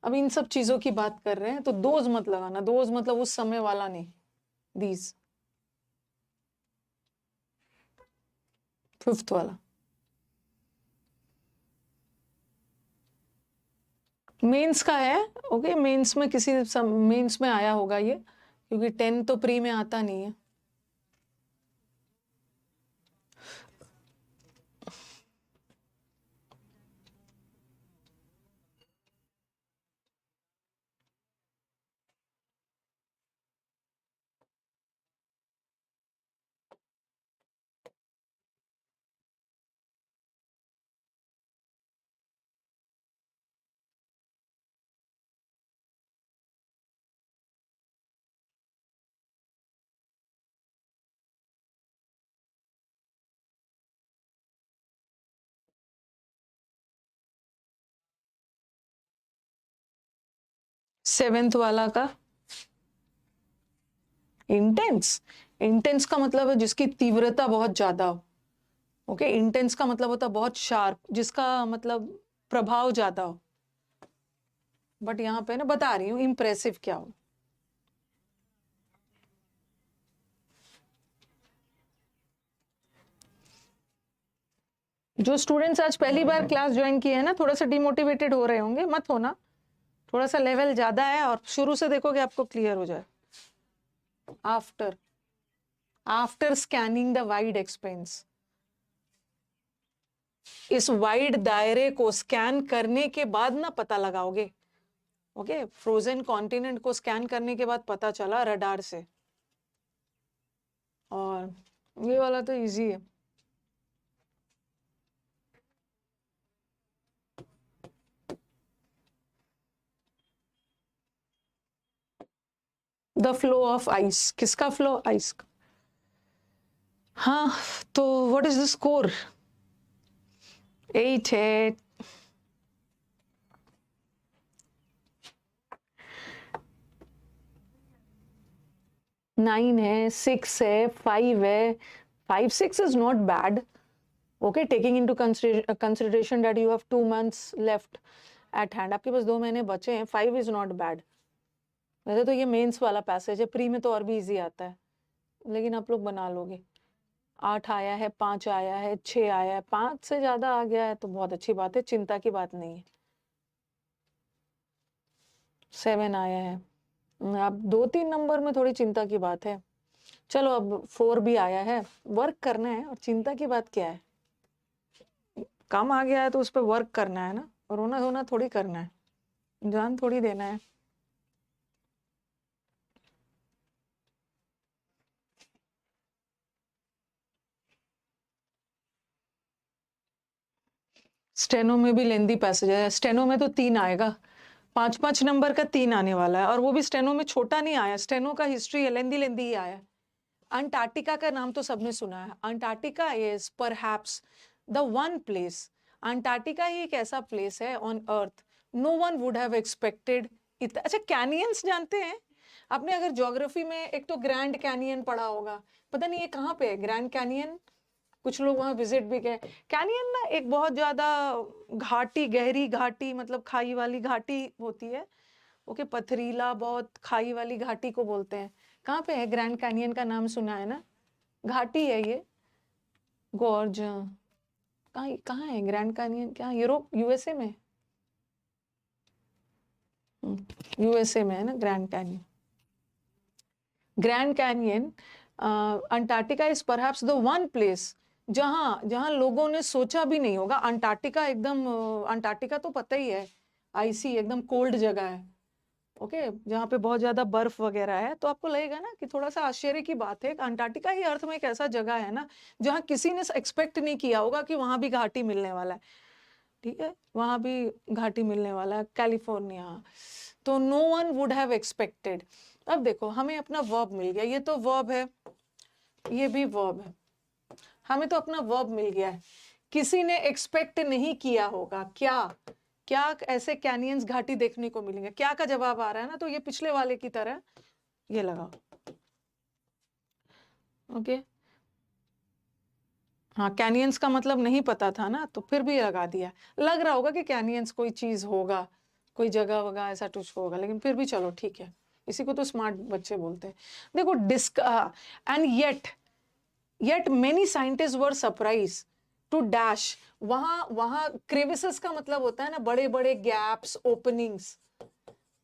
अब इन सब चीजों की बात कर रहे हैं तो दोज मत लगाना। दोज मतलब उस समय वाला नहीं, दीज। फिफ्थ वाला मेंस का है। ओके, मेंस में मेंस में आया होगा ये, क्योंकि 10 तो प्री में आता नहीं है। सेवेंथ वाला का इंटेंस। इंटेंस का मतलब है जिसकी तीव्रता बहुत ज्यादा हो। ओके, इंटेंस का मतलब होता है बहुत शार्प, जिसका मतलब प्रभाव ज्यादा हो। बट यहाँ पे ना बता रही हूँ इम्प्रेसिव क्या हो। जो स्टूडेंट्स आज पहली बार क्लास ज्वाइन किए हैं ना, थोड़ा सा डिमोटिवेटेड हो रहे होंगे, मत होना। थोड़ा सा लेवल ज्यादा है और शुरू से देखोगे आपको क्लियर हो जाए। After after scanning the wide expense, इस वाइड दायरे को स्कैन करने के बाद ना पता लगाओगे। ओके, फ्रोजन कॉन्टिनेंट को स्कैन करने के बाद पता चला रडार से। और ये वाला तो इजी है। द फ्लो ऑफ आइस, किसका फ्लो? आइस का। हाँ, तो व्हाट इज द स्कोर? 8 है। 9 है, 6 है, 5 है। 5, 6 is not bad. Okay, taking into consideration that you have 2 months left at hand. आपके पास 2 महीने बचे हैं। 5 is not bad. वैसे तो ये मेंस वाला पैसेज है, प्री में तो और भी इजी आता है, लेकिन आप लोग बना लोगे। 8 आया है, 5 आया है, 6 आया है। 5 से ज्यादा आ गया है तो बहुत अच्छी बात है, चिंता की बात नहीं है। 7 आया है, अब 2-3 नंबर में थोड़ी चिंता की बात है। चलो, अब 4 भी आया है, वर्क करना है। और चिंता की बात क्या है? कम आ गया है तो उस पर वर्क करना है ना, रोना धोना थोड़ी करना है, जान थोड़ी देना है। स्टेनो में भी लेंदी पैसेज है। स्टेनो में तो 3 आएगा, 5-5 नंबर का 3 आने वाला है। और वो भी स्टेनो में छोटा नहीं आया, स्टेनो का हिस्ट्री है, लेंदी लेंदी ही आया। अंटार्कटिका का नाम तो सबने सुना है। Antarctica is perhaps the one place. Antarctica ही एक ऐसा प्लेस है on earth, no one would have expected. अच्छा, कैनियंस जानते हैं आपने? अगर ज्योग्राफी में एक तो ग्रैंड कैनियन पढ़ा होगा, पता नहीं ये कहाँ पे है ग्रैंड कैनियन। कुछ लोग वहां विजिट भी गए। कैनियन ना एक बहुत ज्यादा घाटी, गहरी घाटी, मतलब खाई वाली घाटी होती है। ओके, पथरीला बहुत खाई वाली घाटी को बोलते हैं। कहाँ पे है ग्रैंड कैनियन? का नाम सुना है ना, घाटी है ये। गॉर्ज कहाँ कहाँ है ग्रैंड कैनियन? क्या यूरोप, यूएसए में? यूएसए में है ना grand canyon. Grand canyon, Antarctica is perhaps the one place जहां जहां लोगों ने सोचा भी नहीं होगा। अंटार्कटिका एकदम अंटार्कटिका तो पता ही है, आईसी एकदम कोल्ड जगह है। ओके, जहाँ पे बहुत ज्यादा बर्फ वगैरह है, तो आपको लगेगा ना कि थोड़ा सा आश्चर्य की बात है। अंटार्कटिका ही अर्थ में एक ऐसा जगह है ना जहाँ किसी ने एक्सपेक्ट नहीं किया होगा कि वहां भी घाटी मिलने वाला है। ठीक है, वहां भी घाटी मिलने वाला है, कैलिफोर्निया। तो no one would have expected. अब देखो हमें अपना वर्ब मिल गया, ये तो वर्ब है, ये भी वर्ब है, हमें तो अपना वर्ब मिल गया है। किसी ने एक्सपेक्ट नहीं किया होगा, क्या क्या ऐसे कैनियंस घाटी देखने को मिलेंगे, क्या का जवाब आ रहा है ना, तो ये पिछले वाले की तरह ये लगाओ। ओके, हाँ, कैनियंस का मतलब नहीं पता था ना, तो फिर भी लगा दिया। लग रहा होगा कि कैनियंस कोई चीज होगा, कोई जगह वगह ऐसा कुछ होगा, लेकिन फिर भी चलो ठीक है, इसी को तो स्मार्ट बच्चे बोलते हैं। देखो and yet many scientist were surprise to dash. वहां वहां क्रेविसेस का मतलब होता है ना बड़े बड़े gaps, openings.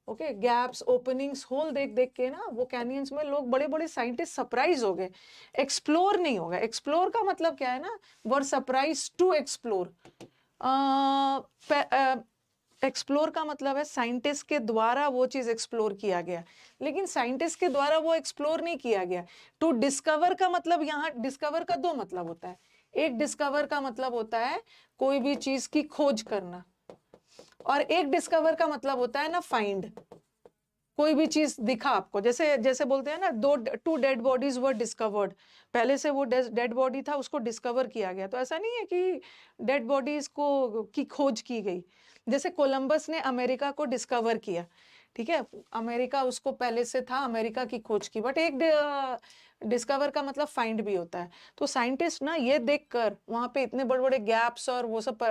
Okay, gaps, openings, hole देख देख के ना वो कैनियंस में लोग, बड़े बड़े साइंटिस्ट सरप्राइज हो गए। एक्सप्लोर नहीं होगा, एक्सप्लोर का मतलब क्या है ना, were surprise to explore. Explore का मतलब है साइंटिस्ट के द्वारा वो चीज एक्सप्लोर किया गया, लेकिन साइंटिस्ट के द्वारा वो एक्सप्लोर नहीं किया गया। टू डिस्कवर का मतलब, यहाँ डिस्कवर का दो मतलब होता है। एक डिस्कवर का मतलब होता है कोई भी चीज की खोज करना, और एक डिस्कवर का मतलब होता है ना फाइंड। कोई भी चीज दिखा आपको, जैसे जैसे बोलते हैं ना, two dead bodies were discovered, पहले से वो डेड बॉडी था, उसको डिस्कवर किया गया। तो ऐसा नहीं है कि डेड बॉडीज को की खोज की गई। जैसे कोलंबस ने अमेरिका को डिस्कवर किया, ठीक है, अमेरिका उसको पहले से था, अमेरिका की खोज की, बट एक डिस्कवर का मतलब फाइंड भी होता है। तो साइंटिस्ट ना ये देखकर वहां पे इतने बड़े बड़े गैप्स और वो सब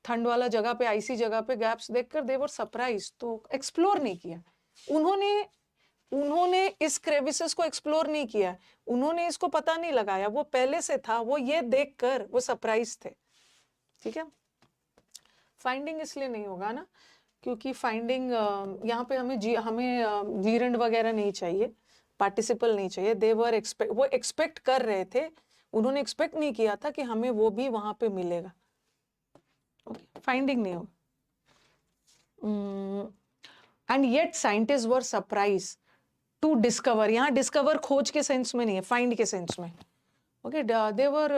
ठंड वाला जगह पे, आइसी जगह पे गैप्स देखकर दे वर सरप्राइज, तो एक्सप्लोर नहीं किया उन्होंने। उन्होंने इस क्रेविसेस को एक्सप्लोर नहीं किया, उन्होंने इसको पता नहीं लगाया, वो पहले से था, वो ये देखकर वो सरप्राइज थे। ठीक है, फाइंडिंग इसलिए नहीं होगा ना क्योंकि फाइंडिंग यहाँ पे हमें जीरंड वगैरह नहीं चाहिए, पार्टिसिपल नहीं चाहिए। देवर वो एक्सपेक्ट कर रहे थे, उन्होंने एक्सपेक्ट नहीं किया था कि हमें वो भी वहां पे मिलेगा। ओके, फाइंडिंग नहीं होगा। And yet scientist were surprise to discover, यहाँ डिस्कवर खोज के सेंस में नहीं है, फाइंड के सेंस में। Okay, they were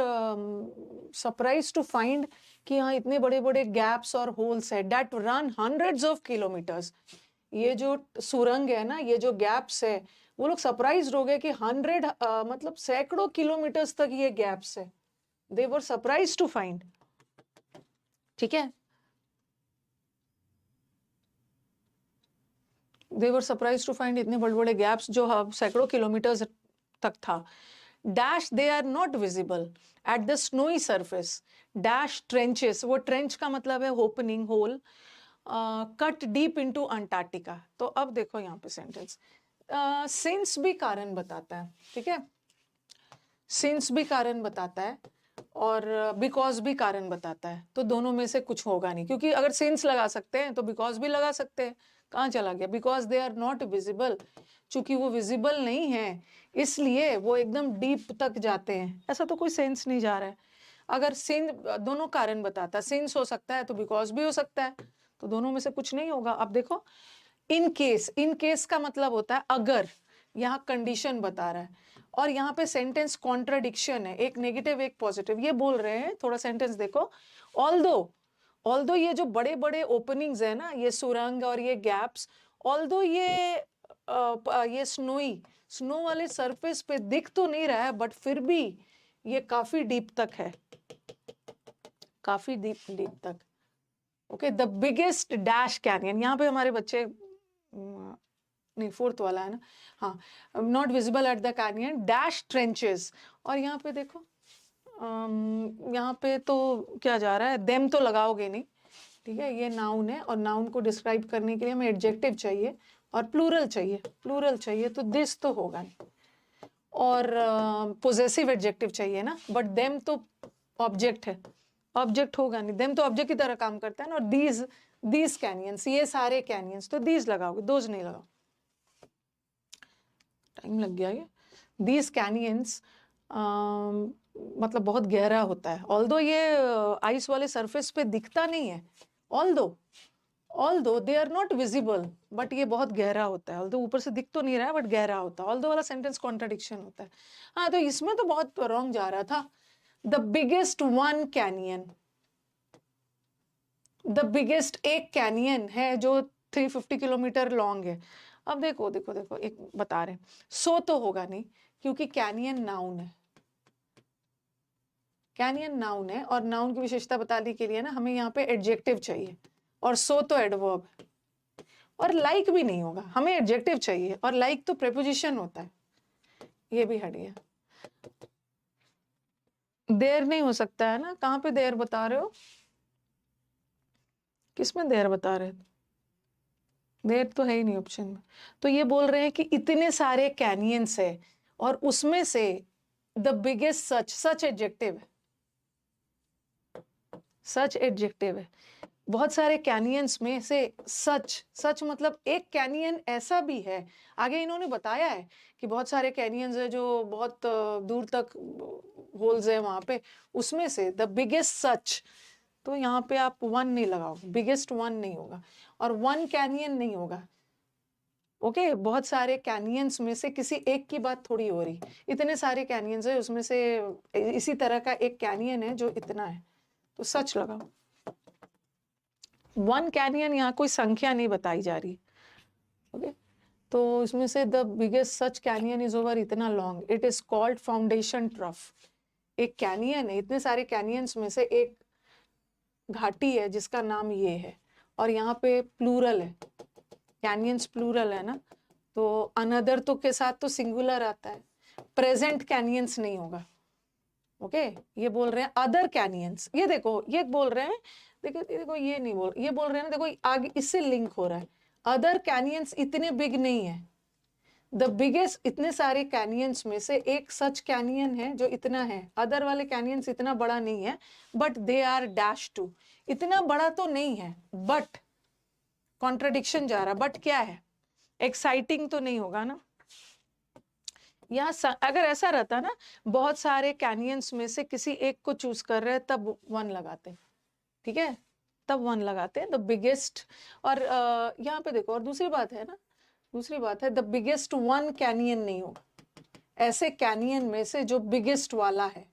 surprise to find कि यहाँ इतने बड़े बड़े गैप्स और होल्स है that run hundreds of kilometres. ये जो सुरंग है ना, ये जो गैप्स है, वो लोग सरप्राइज हो गए कि 100 मतलब सैकड़ों किलोमीटर्स तक ये गैप्स है। They were surprise to find. ठीक है, they were surprise to find इतने बड़े बड़े गैप्स जो सैकड़ों किलोमीटर्स तक था। Dash they are not visible at the snowy surface. Dash trenches, वो ट्रेंच का मतलब है opening, hole, cut deep into Antarctica. तो अब देखो यहाँ पे सेंटेंस, सिंस भी कारण बताता है, ठीक है, सिंस भी कारण बताता है और बिकॉज भी कारण बताता है, तो दोनों में से कुछ होगा नहीं, क्योंकि अगर सिंस लगा सकते हैं तो बिकॉज भी लगा सकते हैं। कहाँ चला गया, because they are not visible, चूंकि वो विजिबल नहीं है इसलिए वो एकदम डीप तक जाते हैं, ऐसा तो कोई सेंस नहीं जा रहा है। अगर सिंस दोनों कारण बताता, सिंस हो सकता है तो बिकॉज भी हो सकता है, तो दोनों में से कुछ नहीं होगा। अब देखो, इन केस, इन केस का मतलब होता है अगर, यहाँ कंडीशन बता रहा है, और यहाँ पे सेंटेंस कॉन्ट्राडिक्शन है, एक नेगेटिव एक पॉजिटिव, ये बोल रहे हैं। थोड़ा सेंटेंस देखो, ऑल्दो, ऑल्दो ये जो बड़े बड़े ओपनिंग्स है ना, ये सुरंग और ये गैप्स, ऑल्दो ये स्नो वाले सरफेस पे दिख तो नहीं रहा है, बट फिर भी ये काफी डीप तक है, काफी डीप डीप तक। Okay, the biggest dash canyon, यहाँ पे हमारे बच्चे नहीं, फोर्थ वाला है ना, हाँ, not visible at the canyon dash trenches. और यहाँ पे देखो, यहाँ पे तो क्या जा रहा है, देम तो लगाओगे नहीं, ठीक है, ये नाउन है, और नाउन को डिस्क्राइब करने के लिए हमें एडजेक्टिव चाहिए और प्लूरल चाहिए, प्लूरल चाहिए, तो दिस तो होगा नहीं, और पोजेसिव एडजेक्टिव चाहिए ना, बट देम तो ऑब्जेक्ट है, ऑब्जेक्ट होगा नहीं, देम तो ऑब्जेक्ट की तरह काम करता है ना, और दीज कैनियंस, ये सारे कैनियंस, तो दीज लगाओगे, दोज नहीं लगाओ, टाइम लग गया ये। दीज कैनियंस मतलब बहुत गहरा होता है, ऑल्दो ये आइस वाले सरफेस पे दिखता नहीं है, although although they are not visible, but ये बहुत गहरा होता है। ऑल्दो ऊपर से दिख तो नहीं रहा है बट गहरा होता है। ऑल्दो वाला सेंटेंस कॉन्ट्रडिक्शन होता है। हाँ, तो इसमें तो बहुत रॉन्ग जा रहा था। The biggest one canyon, the biggest एक कैनियन है जो 350 किलोमीटर लॉन्ग है। अब देखो देखो देखो, एक बता रहे हैं, सो तो होगा नहीं क्योंकि कैनियन नाउन है। कैनियन नाउन है और नाउन की विशेषता बताने के लिए ना हमें यहाँ पे एडजेक्टिव चाहिए, और सो तो एडवर्ब है। और लाइक भी नहीं होगा, हमें एडजेक्टिव चाहिए, और लाइक तो प्रेपोजिशन होता है। ये भी हट गया। देर नहीं हो सकता है ना, कहाँ पे देर बता रहे हो, किसमें देर बता रहे हो? देर तो है ही नहीं ऑप्शन में। तो ये बोल रहे हैं कि इतने सारे कैनियंस है और उसमें से the biggest such, such adjective है, सच एडजेक्टिव है। बहुत सारे कैनियंस में से सच, सच मतलब एक कैनियन ऐसा भी है। आगे इन्होंने बताया है कि बहुत सारे कैनियंस है जो बहुत दूर तक होल्स है वहां पे, उसमें से द बिगेस्ट सच। तो यहाँ पे आप वन नहीं लगाओगे, बिगेस्ट वन नहीं होगा और वन कैनियन नहीं होगा। ओके, बहुत सारे कैनियंस में से किसी एक की बात थोड़ी हो रही, इतने सारे कैनियंस है उसमें से इसी तरह का एक कैनियन है जो इतना है, तो सच लगाओ। वन कैनियन, यहाँ कोई संख्या नहीं बताई जा रही। ओके, तो इसमें से the biggest such canyon is over इतना long, it is called foundation trough. एक कैनियन है, इतने सारे कैनियंस में से एक घाटी है जिसका नाम ये है, और यहाँ पे प्लूरल है, कैनियंस प्लूरल है ना, तो अनदर तो के साथ तो सिंगुलर आता है, प्रेजेंट कैनियंस नहीं होगा। ओके, ये बोल रहे हैं अदर कैनियंस, ये देखो ये बोल रहे हैं, देखो देखो ये नहीं बोल, ये बोल रहे हैं ना, देखो आगे इससे लिंक हो रहा है। अदर कैनियंस इतने बिग नहीं है, द बिगेस्ट, इतने सारे कैनियंस में से एक सच कैनियन है जो इतना है, अदर वाले कैनियंस इतना बड़ा नहीं है, but they are dash to, इतना बड़ा तो नहीं है, बट कॉन्ट्रडिक्शन जा रहा, बट क्या है, एक्साइटिंग तो नहीं होगा ना। यहाँ अगर ऐसा रहता ना, बहुत सारे कैनियंस में से किसी एक को चूज कर रहे हैं तब वन लगाते, ठीक है, तब वन लगाते हैं द बिगेस्ट। और यहाँ पे देखो, और दूसरी बात है ना, दूसरी बात है द बिगेस्ट वन कैनियन नहीं होगा, ऐसे कैनियन में से जो बिगेस्ट वाला है।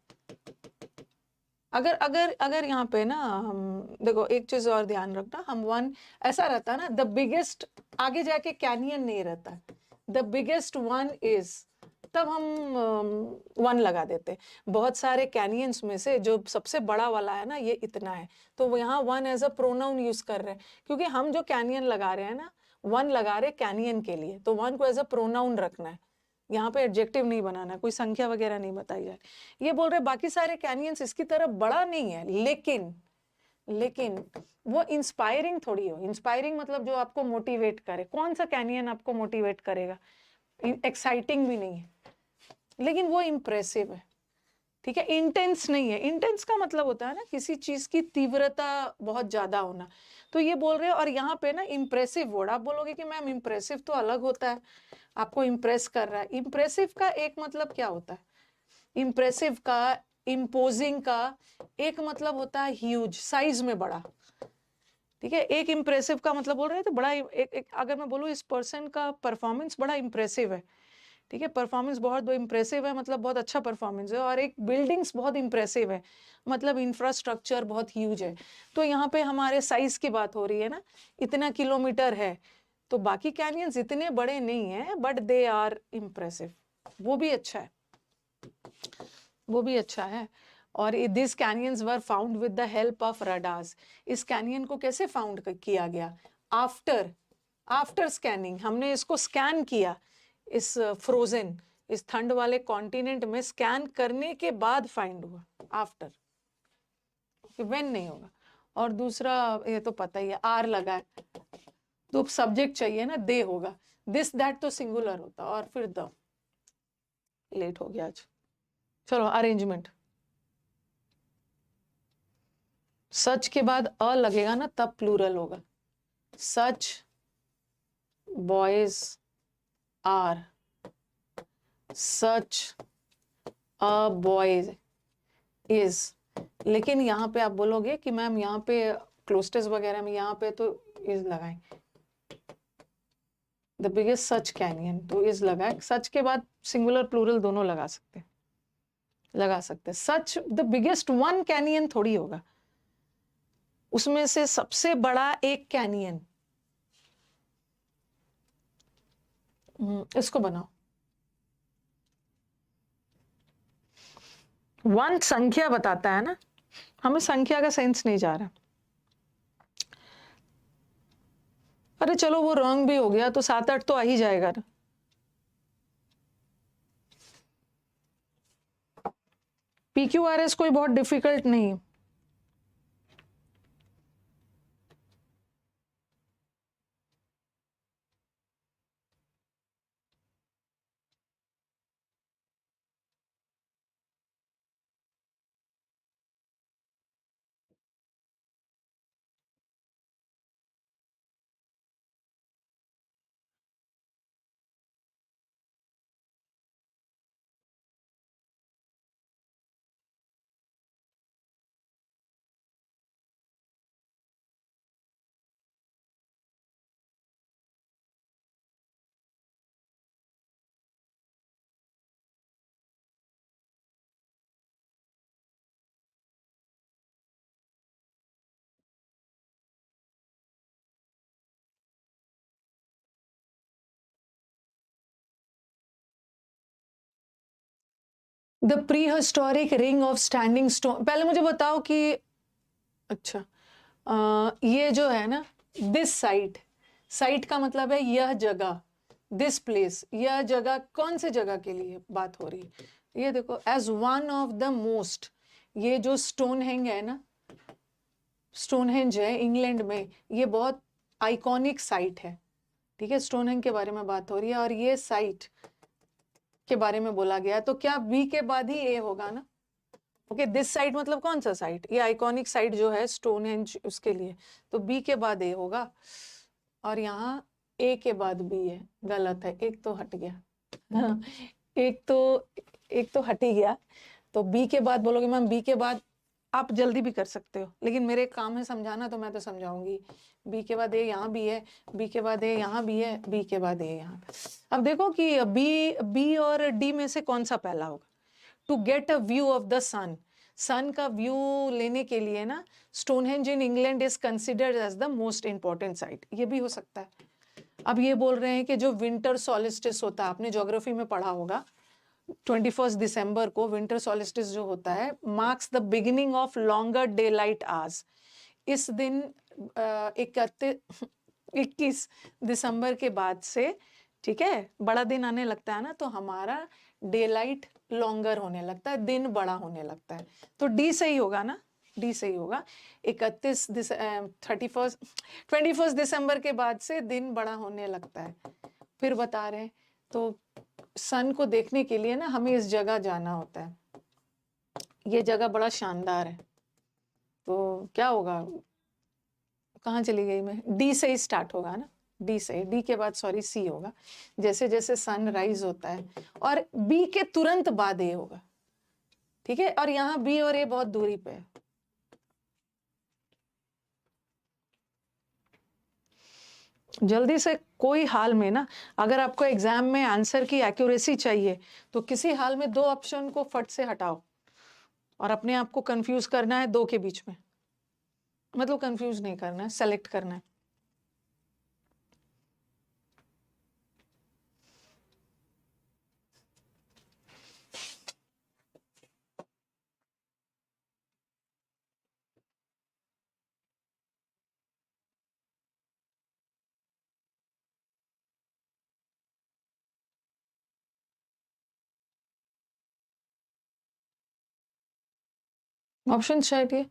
अगर अगर अगर यहाँ पे ना हम देखो, एक चीज और ध्यान रखना, हम वन ऐसा रहता ना, द बिगेस्ट आगे जाके कैनियन नहीं रहता, द बिगेस्ट वन इज, तब हम वन लगा देते। बहुत सारे कैनियंस में से जो सबसे बड़ा वाला है ना, ये इतना है, तो वो यहाँ one as a pronoun use कर रहे हैं, क्योंकि हम जो कैनियन लगा रहे हैं ना, वन लगा रहे कैनियन के लिए, तो वन को एज अ प्रोनाउन रखना है, यहाँ पे एडजेक्टिव नहीं बनाना, कोई संख्या वगैरह नहीं बताई जाए। ये बोल रहे बाकी सारे कैनियंस इसकी तरह बड़ा नहीं है, लेकिन वो इंस्पायरिंग थोड़ी हो। इंस्पायरिंग मतलब जो आपको मोटिवेट करे, कौन सा कैनियन आपको मोटिवेट करेगा, एक्साइटिंग भी नहीं है, लेकिन वो इम्प्रेसिव है, ठीक है, इंटेंस नहीं है। इंटेंस का मतलब होता है ना किसी चीज की तीव्रता बहुत ज्यादा होना, तो ये बोल रहे हैं। और यहाँ पे ना इम्प्रेसिव वर्ड, आप बोलोगे कि मैम इम्प्रेसिव तो अलग होता है, आपको इम्प्रेस कर रहा है। इम्प्रेसिव का एक मतलब क्या होता है, इम्प्रेसिव का, इम्पोजिंग का एक मतलब होता है ह्यूज, साइज में बड़ा, ठीक है। एक इम्प्रेसिव का मतलब बोल रहे हैं तो बड़ा, एक अगर मैं बोलूँ इस पर्सन का परफॉर्मेंस बड़ा इम्प्रेसिव है, ठीक है, परफॉर्मेंस बहुत इम्प्रेसिव है मतलब बहुत अच्छा परफॉर्मेंस है। और एक बिल्डिंग्स बहुत इम्प्रेसिव है मतलब इंफ्रास्ट्रक्चर बहुत ह्यूज है। तो यहाँ पे हमारे साइज की बात हो रही है ना, इतना किलोमीटर है, तो बाकी कैनियंस इतने बड़े नहीं है, बट दे आर इम्प्रेसिव, वो भी अच्छा है, वो भी अच्छा है। और this canyons were found with the help of radars. इस कैनियन को कैसे फाउंड किया गया, आफ्टर स्कैनिंग, हमने इसको स्कैन किया, इस फ्रोजन, इस ठंड वाले कॉन्टिनेंट में स्कैन करने के बाद फाइंड हुआ, आफ्टर, व्हेन नहीं होगा। और दूसरा ये तो पता ही है, आर लगा है तो सब्जेक्ट चाहिए ना, दे होगा, दिस दैट तो सिंगुलर होता, और फिर द। लेट हो गया आज, चलो अरेंजमेंट। सच के बाद अ लगेगा ना तब प्लूरल होगा, such boys are, such a boys is. लेकिन यहाँ पे आप बोलोगे कि मैम यहाँ पे क्लोस्टेस वगैरह में यहाँ पे तो इज लगाएं, द बिगेस्ट सच कैनियन, तो इज लगाए, सच के बाद सिंगुलर प्लूरल दोनों लगा सकते हैं। सच द बिगेस्ट वन कैनियन थोड़ी होगा, उसमें से सबसे बड़ा एक कैनियन। इसको बनाओ, वन संख्या बताता है ना, हमें संख्या का सेंस नहीं जा रहा। अरे चलो वो रॉन्ग भी हो गया तो 7-8 तो आ ही जाएगा ना। PQRS कोई बहुत डिफिकल्ट नहीं। The pre historic ring of standing stone, पहले मुझे बताओ कि अच्छा ये जो है ना, दिस साइट, साइट का मतलब है यह जगह, दिस प्लेस, यह जगह कौन से जगह के लिए बात हो रही है? ये देखो, as one of the most, ये जो स्टोनहेंज है ना, स्टोनहेंज है इंग्लैंड में, ये बहुत आइकॉनिक साइट है, ठीक है, स्टोनहेंज के बारे में बात हो रही है और ये साइट के बारे में बोला गया है, तो क्या बी के बाद ही ए होगा ना? ओके, दिस साइट मतलब कौन सा साइट? ये आइकॉनिक साइट जो है स्टोनहेंज, उसके लिए, तो बी के बाद ए होगा, और यहाँ ए के बाद बी है, गलत है, एक तो हट गया। हाँ, एक तो हट ही गया, तो बी के बाद बोलोगे मैम बी के बाद, आप जल्दी भी कर सकते हो, लेकिन मेरे काम है समझाना, तो मैं तो समझाऊंगी। बी के बाद ए यहाँ भी है, बी के बाद ए यहाँ भी है, बी के बाद ए यहाँ। अब देखो कि बी और डी में से कौन सा पहला होगा? To get a view of the sun, sun का व्यू लेने के लिए ना, Stonehenge in England is considered as the most important site, ये भी हो सकता है। अब ये बोल रहे हैं कि जो विंटर सॉलिस्टिस होता है, आपने ज्योग्राफी में पढ़ा होगा, 21 दिसंबर को विंटर सॉलिस्टिस जो होता है, marks the beginning of longer day light hours. इस दिन 21 दिसंबर के बाद से, ठीक है, बड़ा दिन आने लगता है ना, तो हमारा डे लाइट लॉन्गर होने लगता है, दिन बड़ा होने लगता है, तो डी सही होगा ना, डी सही होगा। 21 दिसंबर के बाद से दिन बड़ा होने लगता है। फिर बता रहे हैं, तो सन को देखने के लिए ना हमें इस जगह जाना होता है, ये जगह बड़ा शानदार है, तो क्या होगा, कहाँ चली गई मैं, डी से ही स्टार्ट होगा ना, डी से, डी के बाद सॉरी सी होगा, जैसे जैसे सन राइज होता है, और बी के तुरंत बाद ए होगा, ठीक है, और यहाँ बी और ए बहुत दूरी पे है। जल्दी से, कोई हाल में ना, अगर आपको एग्जाम में आंसर की एक्यूरेसी चाहिए, तो किसी हाल में 2 ऑप्शन को फट से हटाओ, और अपने आप को कंफ्यूज करना है 2 के बीच में, मतलब कंफ्यूज नहीं करना है, सेलेक्ट करना है। ऑप्शन चाहिए,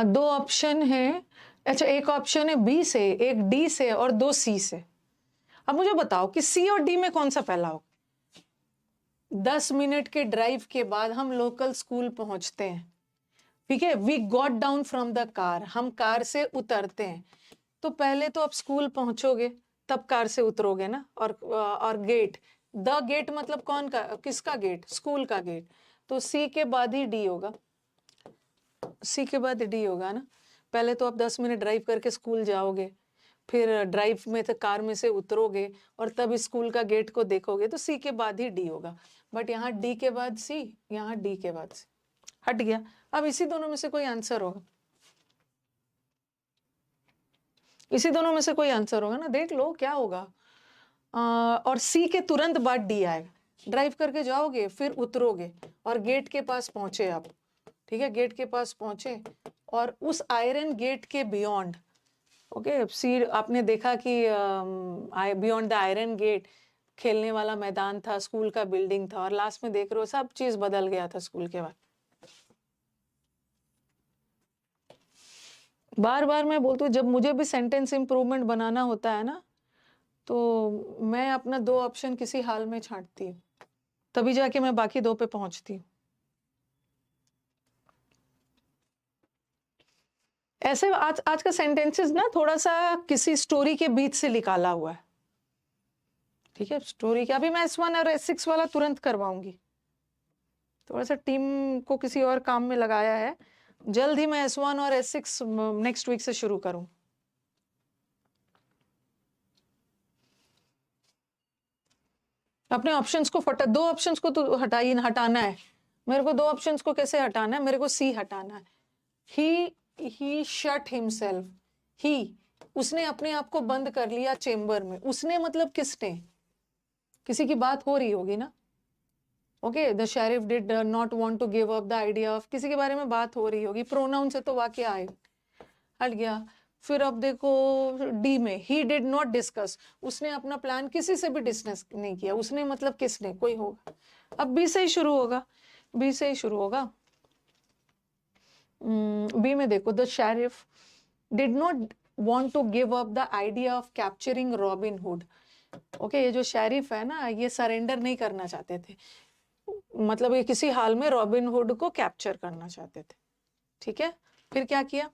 2 ऑप्शन है, अच्छा एक ऑप्शन है बी से, एक डी से और 2 सी से। अब मुझे बताओ कि सी और डी में कौन सा पहला होगा? 10 मिनट के ड्राइव के बाद हम लोकल स्कूल पहुंचते हैं, ठीक है, we got down from the car, हम कार से उतरते हैं, तो पहले तो आप स्कूल पहुंचोगे, तब कार से उतरोगे ना, और गेट, द गेट मतलब कौन का, किसका गेट? स्कूल का गेट, तो सी के बाद ही डी होगा, सी के बाद डी होगा ना। पहले तो आप 10 मिनट ड्राइव करके स्कूल जाओगे, फिर ड्राइव में से कार में से उतरोगे और तब स्कूल का गेट को देखोगे तो सी के बाद ही डी होगा, बट यहाँ डी के बाद सी, यहाँ डी के बाद सी, हट गया। अब इसी दोनों में से कोई आंसर होगा, इसी दोनों में से कोई आंसर होगा ना, देख लो क्या होगा। और सी के तुरंत बाद डी आएगा, ड्राइव करके जाओगे फिर उतरोगे और गेट के पास पहुंचे आप, ठीक है, गेट के पास पहुंचे और उस आयरन गेट के बियॉन्ड, ओके, सी आपने देखा कि बियॉन्ड द आयरन गेट खेलने वाला मैदान था, स्कूल का बिल्डिंग था, और लास्ट में देख रहे हो सब चीज बदल गया था स्कूल के बाद। बार बार मैं बोलती हूँ, जब मुझे भी सेंटेंस इंप्रूवमेंट बनाना होता है ना, तो मैं अपना 2 ऑप्शन किसी हाल में छांटती हूँ, तभी जाके मैं बाकी 2 पे पहुंचती हूँ। ऐसे आज का सेंटेंसेस ना थोड़ा सा किसी स्टोरी के बीच से निकाला हुआ है, ठीक है, स्टोरी के। अभी मैं S1 और S6 वाला तुरंत करवाऊंगी, थोड़ा सा टीम को किसी और काम में लगाया है, जल्द ही मैं S1 और S6 नेक्स्ट वीक से शुरू करूं। अपने ऑप्शंस को 2 ऑप्शंस को तो हटाना है मेरे को, 2 ऑप्शंस को कैसे हटाना है, मेरे को सी हटाना है। ही शट हिमसेल्फ, ही, उसने अपने आप को बंद कर लिया चेम्बर में। उसने मतलब किसने, किसी की बात हो रही होगी ना, okay, the sheriff did not want to give up the idea of, किसी के बारे में बात हो रही होगी, प्रोनाउन से तो वाक्य आए, हट गया। फिर अब देखो डी में, ही डिड नॉट डिस्कस, उसने अपना प्लान किसी से भी डिस्कस नहीं किया, उसने मतलब किसने, कोई होगा। अब बी से ही शुरू होगा, बी से ही शुरू होगा। बी में देखो, the sheriff did not want to give up the idea of capturing Robin Hood, okay, ये जो शेरिफ है ना, ये सरेंडर नहीं करना चाहते थे, मतलब ये किसी हाल में रॉबिन हुड को कैप्चर करना चाहते थे, ठीक है। फिर क्या किया,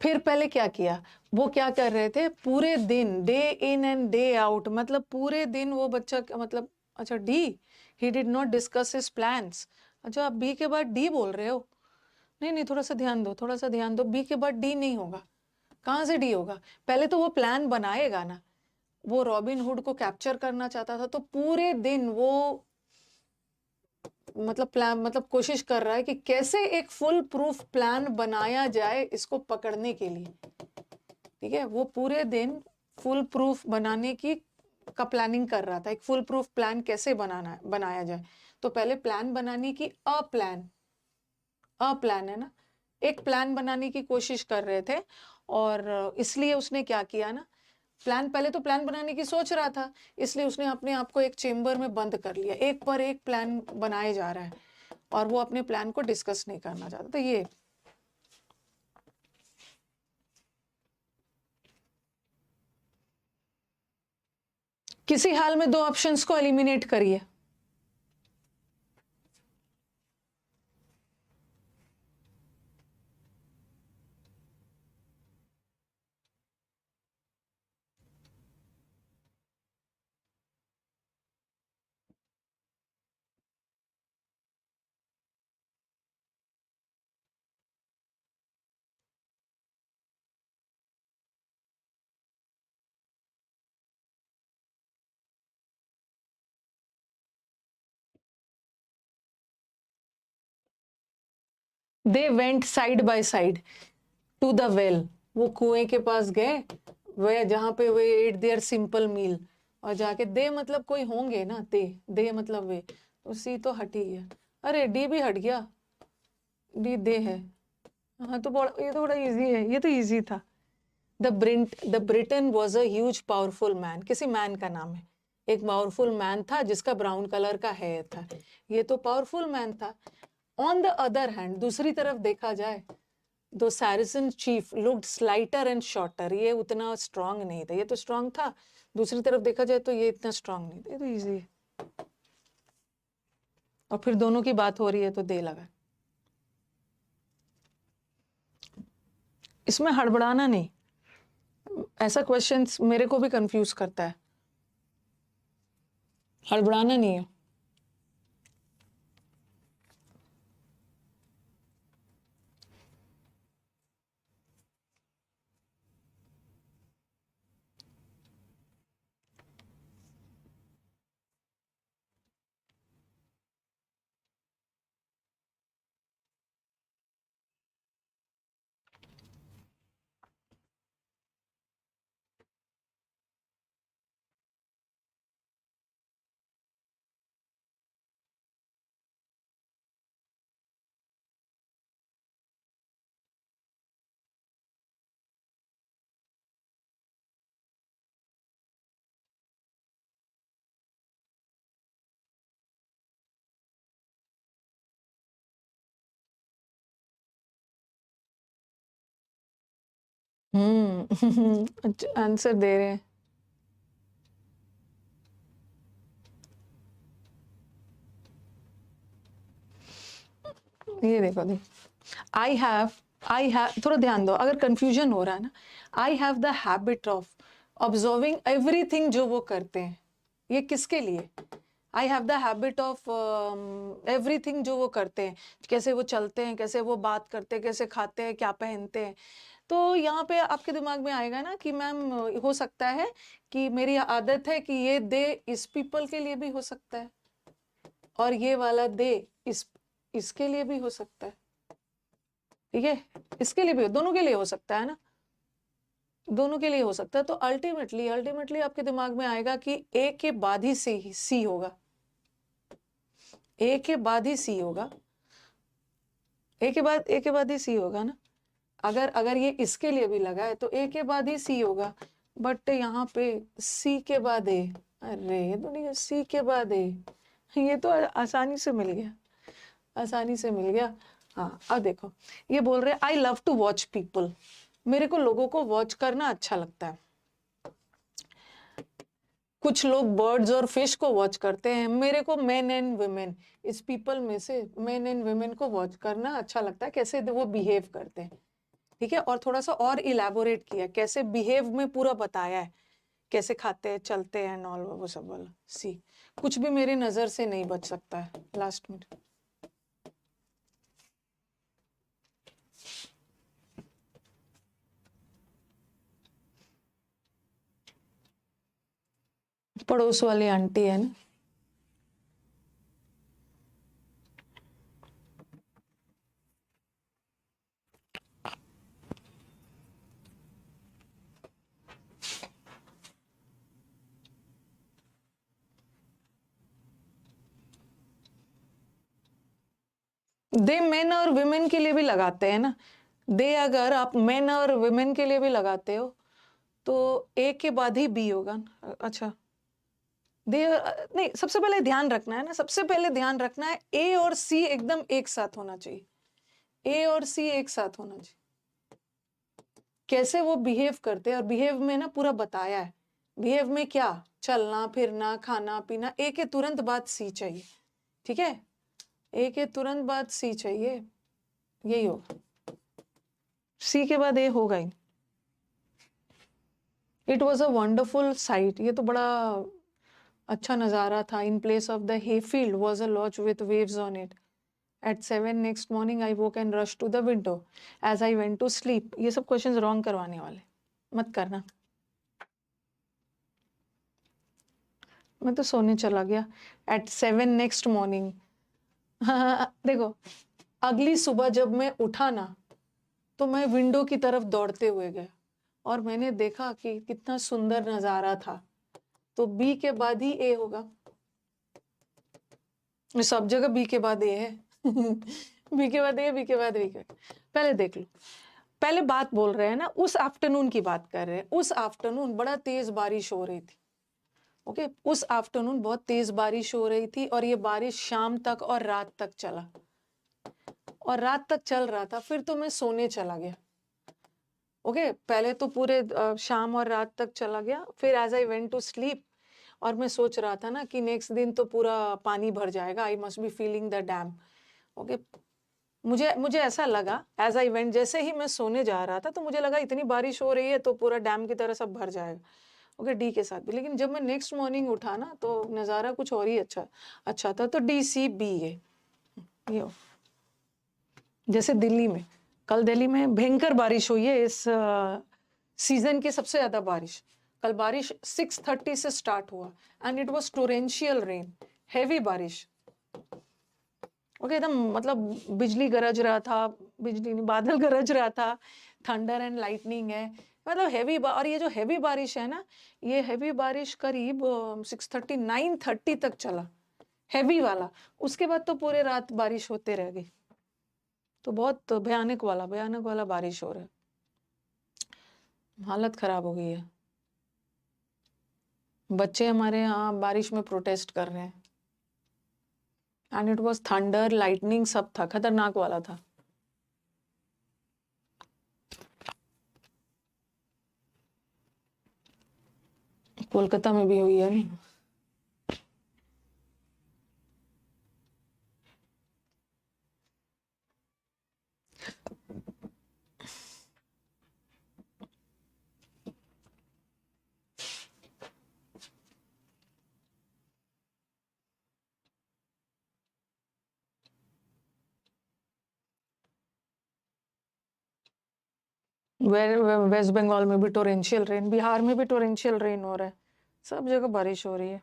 फिर पहले क्या किया, वो क्या कर रहे थे पूरे दिन, day in and day out, मतलब पूरे दिन वो बच्चा, मतलब अच्छा D, he did not discuss his plans. अच्छा, आप बी के बाद डी बोल रहे हो, नहीं नहीं, थोड़ा सा ध्यान दो, थोड़ा सा ध्यान दो, बी के बाद डी नहीं होगा, कहाँ से डी होगा, पहले तो वो प्लान बनाएगा ना, वो रॉबिन हुड को कैप्चर करना चाहता था, तो पूरे दिन वो मतलब प्लान, मतलब कोशिश कर रहा है कि कैसे एक फुल प्रूफ प्लान बनाया जाए इसको पकड़ने के लिए, ठीक है। वो पूरे दिन फुल प्रूफ बनाने की का प्लानिंग कर रहा था, एक फुल प्रूफ प्लान कैसे बनाया जाए। तो पहले प्लान बनाने की अ प्लान है ना, एक प्लान बनाने की कोशिश कर रहे थे, और इसलिए उसने क्या किया ना, प्लान, पहले तो प्लान बनाने की सोच रहा था, इसलिए उसने अपने आप को एक चेम्बर में बंद कर लिया, एक पर एक प्लान बनाए जा रहा है और वो अपने प्लान को डिस्कस नहीं करना चाहता। तो ये किसी हाल में 2 ऑप्शंस को एलिमिनेट करिए। They went side by side to the well, वो कुएं के पास गए, वे जहां पे वे एट देयर सिंपल मील, और जाके दे मतलब कोई होंगे ना, दे मतलब वे, तो सी तो हट ही गया, अरे डी भी हट गया, डी दे है, हाँ तो ये तो बड़ा इजी है, ये तो इजी था। The Britain was a huge powerful man, किसी मैन का नाम है, एक पावरफुल मैन था जिसका ब्राउन कलर का हेयर था, ये तो पावरफुल मैन था। ऑन द अदर हैंड, दूसरी तरफ देखा जाए, दो सैरिसन चीफ लुक्ड स्लाइटर एंड शॉर्टर, ये उतना स्ट्रांग नहीं था, ये तो स्ट्रांग था, दूसरी तरफ देखा जाए तो ये इतना स्ट्रांग नहीं था, ये तो इजी है। और फिर दोनों की बात हो रही है तो दे लगा, इसमें हड़बड़ाना नहीं, ऐसा क्वेश्चंस मेरे को भी कंफ्यूज करता है, हड़बड़ाना नहीं है। अच्छा आंसर दे रहे हैं। ये देखो आई हैव, थोड़ा ध्यान दो अगर कंफ्यूजन हो रहा है ना। I have the habit of observing everything जो वो करते हैं, ये किसके लिए? I have the habit of everything जो वो करते हैं, कैसे वो चलते हैं, कैसे वो बात करते हैं, कैसे खाते हैं, क्या पहनते हैं। तो यहाँ पे आपके दिमाग में आएगा ना कि मैम हो सकता है कि मेरी आदत है कि ये दे इस पीपल के लिए भी हो सकता है, और ये वाला दे इसके लिए भी हो सकता है। ठीक है, इसके लिए भी, दोनों के लिए हो सकता है ना, दोनों के लिए हो सकता है। तो अल्टीमेटली आपके दिमाग में आएगा कि ए के बाद ही सी होगा, ए के बाद ही सी होगा, ए के बाद ही सी होगा ना। अगर अगर ये इसके लिए भी लगा है तो ए के बाद ही सी होगा, बट यहाँ पे सी के बाद ए, अरे ये तो नहीं, सी के बाद ए, ये तो आसानी से मिल गया, आसानी से मिल गया। हाँ अब देखो, ये बोल रहे I love to watch people, मेरे को लोगों को वॉच करना अच्छा लगता है। कुछ लोग बर्ड्स और फिश को वॉच करते हैं, मेरे को मेन एंड वुमेन, इस पीपल में से मेन एंड वुमेन को वॉच करना अच्छा लगता है, कैसे वो बिहेव करते हैं। ठीक है, और थोड़ा सा और इलेबोरेट किया, कैसे बिहेव में पूरा बताया है, कैसे खाते हैं, चलते हैं, नॉल वो सब वाला। सी कुछ भी मेरी नजर से नहीं बच सकता है। लास्ट में पड़ोस वाली आंटी है ना, दे मेन और वुमेन के लिए भी लगाते हैं ना। दे अगर आप मेन और वुमेन के लिए भी लगाते हो तो ए के बाद ही बी होगा। अच्छा दे, नहीं, सबसे पहले ध्यान रखना है ना, सबसे पहले ध्यान रखना है ए और सी एकदम एक साथ होना चाहिए, ए और सी एक साथ होना चाहिए। कैसे वो बिहेव करते हैं, और बिहेव में ना पूरा बताया है, बिहेव में क्या, चलना फिरना खाना पीना, ए के तुरंत बाद सी चाहिए। ठीक है, ए के तुरंत बाद सी चाहिए, यही होगा, सी के बाद ए होगा ही। It was a wonderful site, ये तो बड़ा अच्छा नजारा था। In place of the hayfield was a lodge with waves on it. At 7 next morning I woke and rushed to the window as I went to sleep। ये सब questions wrong करवाने वाले, मत करना। मैं तो सोने चला गया at 7 next morning। हाँ देखो, अगली सुबह जब मैं उठा ना तो मैं विंडो की तरफ दौड़ते हुए गया और मैंने देखा कि कितना सुंदर नजारा था। तो बी के बाद ही ए होगा, सब जगह बी के बाद ए है। बी के बाद ए, बी के बाद बी के, पहले देख लो, पहले बात बोल रहे हैं ना, उस आफ्टरनून की बात कर रहे हैं। उस आफ्टरनून बड़ा तेज बारिश हो रही थी। ओके, उस आफ्टरनून बहुत तेज बारिश हो रही थी और ये बारिश शाम तक और रात तक चला, और रात तक चल रहा था। फिर तो मैं सोने चला गया। ओके, पहले तो पूरे शाम और रात तक चला गया, फिर as I went to sleep, और मैं सोच रहा था ना कि नेक्स्ट दिन तो पूरा पानी भर जाएगा, I must be feeling the dam. Okay, मुझे मुझे ऐसा लगा एज आई वेंट, जैसे ही मैं सोने जा रहा था तो मुझे लगा इतनी बारिश हो रही है तो पूरा डैम की तरह सब भर जाएगा। ओके, डी के साथ भी। लेकिन जब मैं नेक्स्ट मॉर्निंग उठा ना तो नज़ारा कुछ और ही अच्छा अच्छा था। तो डी सी बी है ये। जैसे दिल्ली में, कल दिल्ली में भयंकर बारिश हुई है, इस सीजन की सबसे ज्यादा बारिश। कल बारिश 6:30 से स्टार्ट हुआ and it was torrential rain, heavy बारिश। ओके, एकदम मतलब बिजली गरज रहा था, बिजली नहीं, बादल गरज रहा था, थंडर एंड लाइटनिंग है, मतलब हैवी। और ये जो हैवी बारिश है ना, ये हैवी बारिश करीब 6:30 9:30 तक चला, हैवी वाला। उसके बाद तो पूरे रात बारिश होते रह गई। तो बहुत भयानक वाला बारिश हो रहा है, हालत खराब हो गई है। बच्चे हमारे यहाँ बारिश में प्रोटेस्ट कर रहे हैं and it was thunder lightning, सब था, खतरनाक वाला था। कोलकाता में भी हुई है नहीं। वेस्ट बंगाल में भी टोरेंशियल रेन, बिहार में भी टोरेंशियल रेन हो रहा है, सब जगह बारिश हो रही है।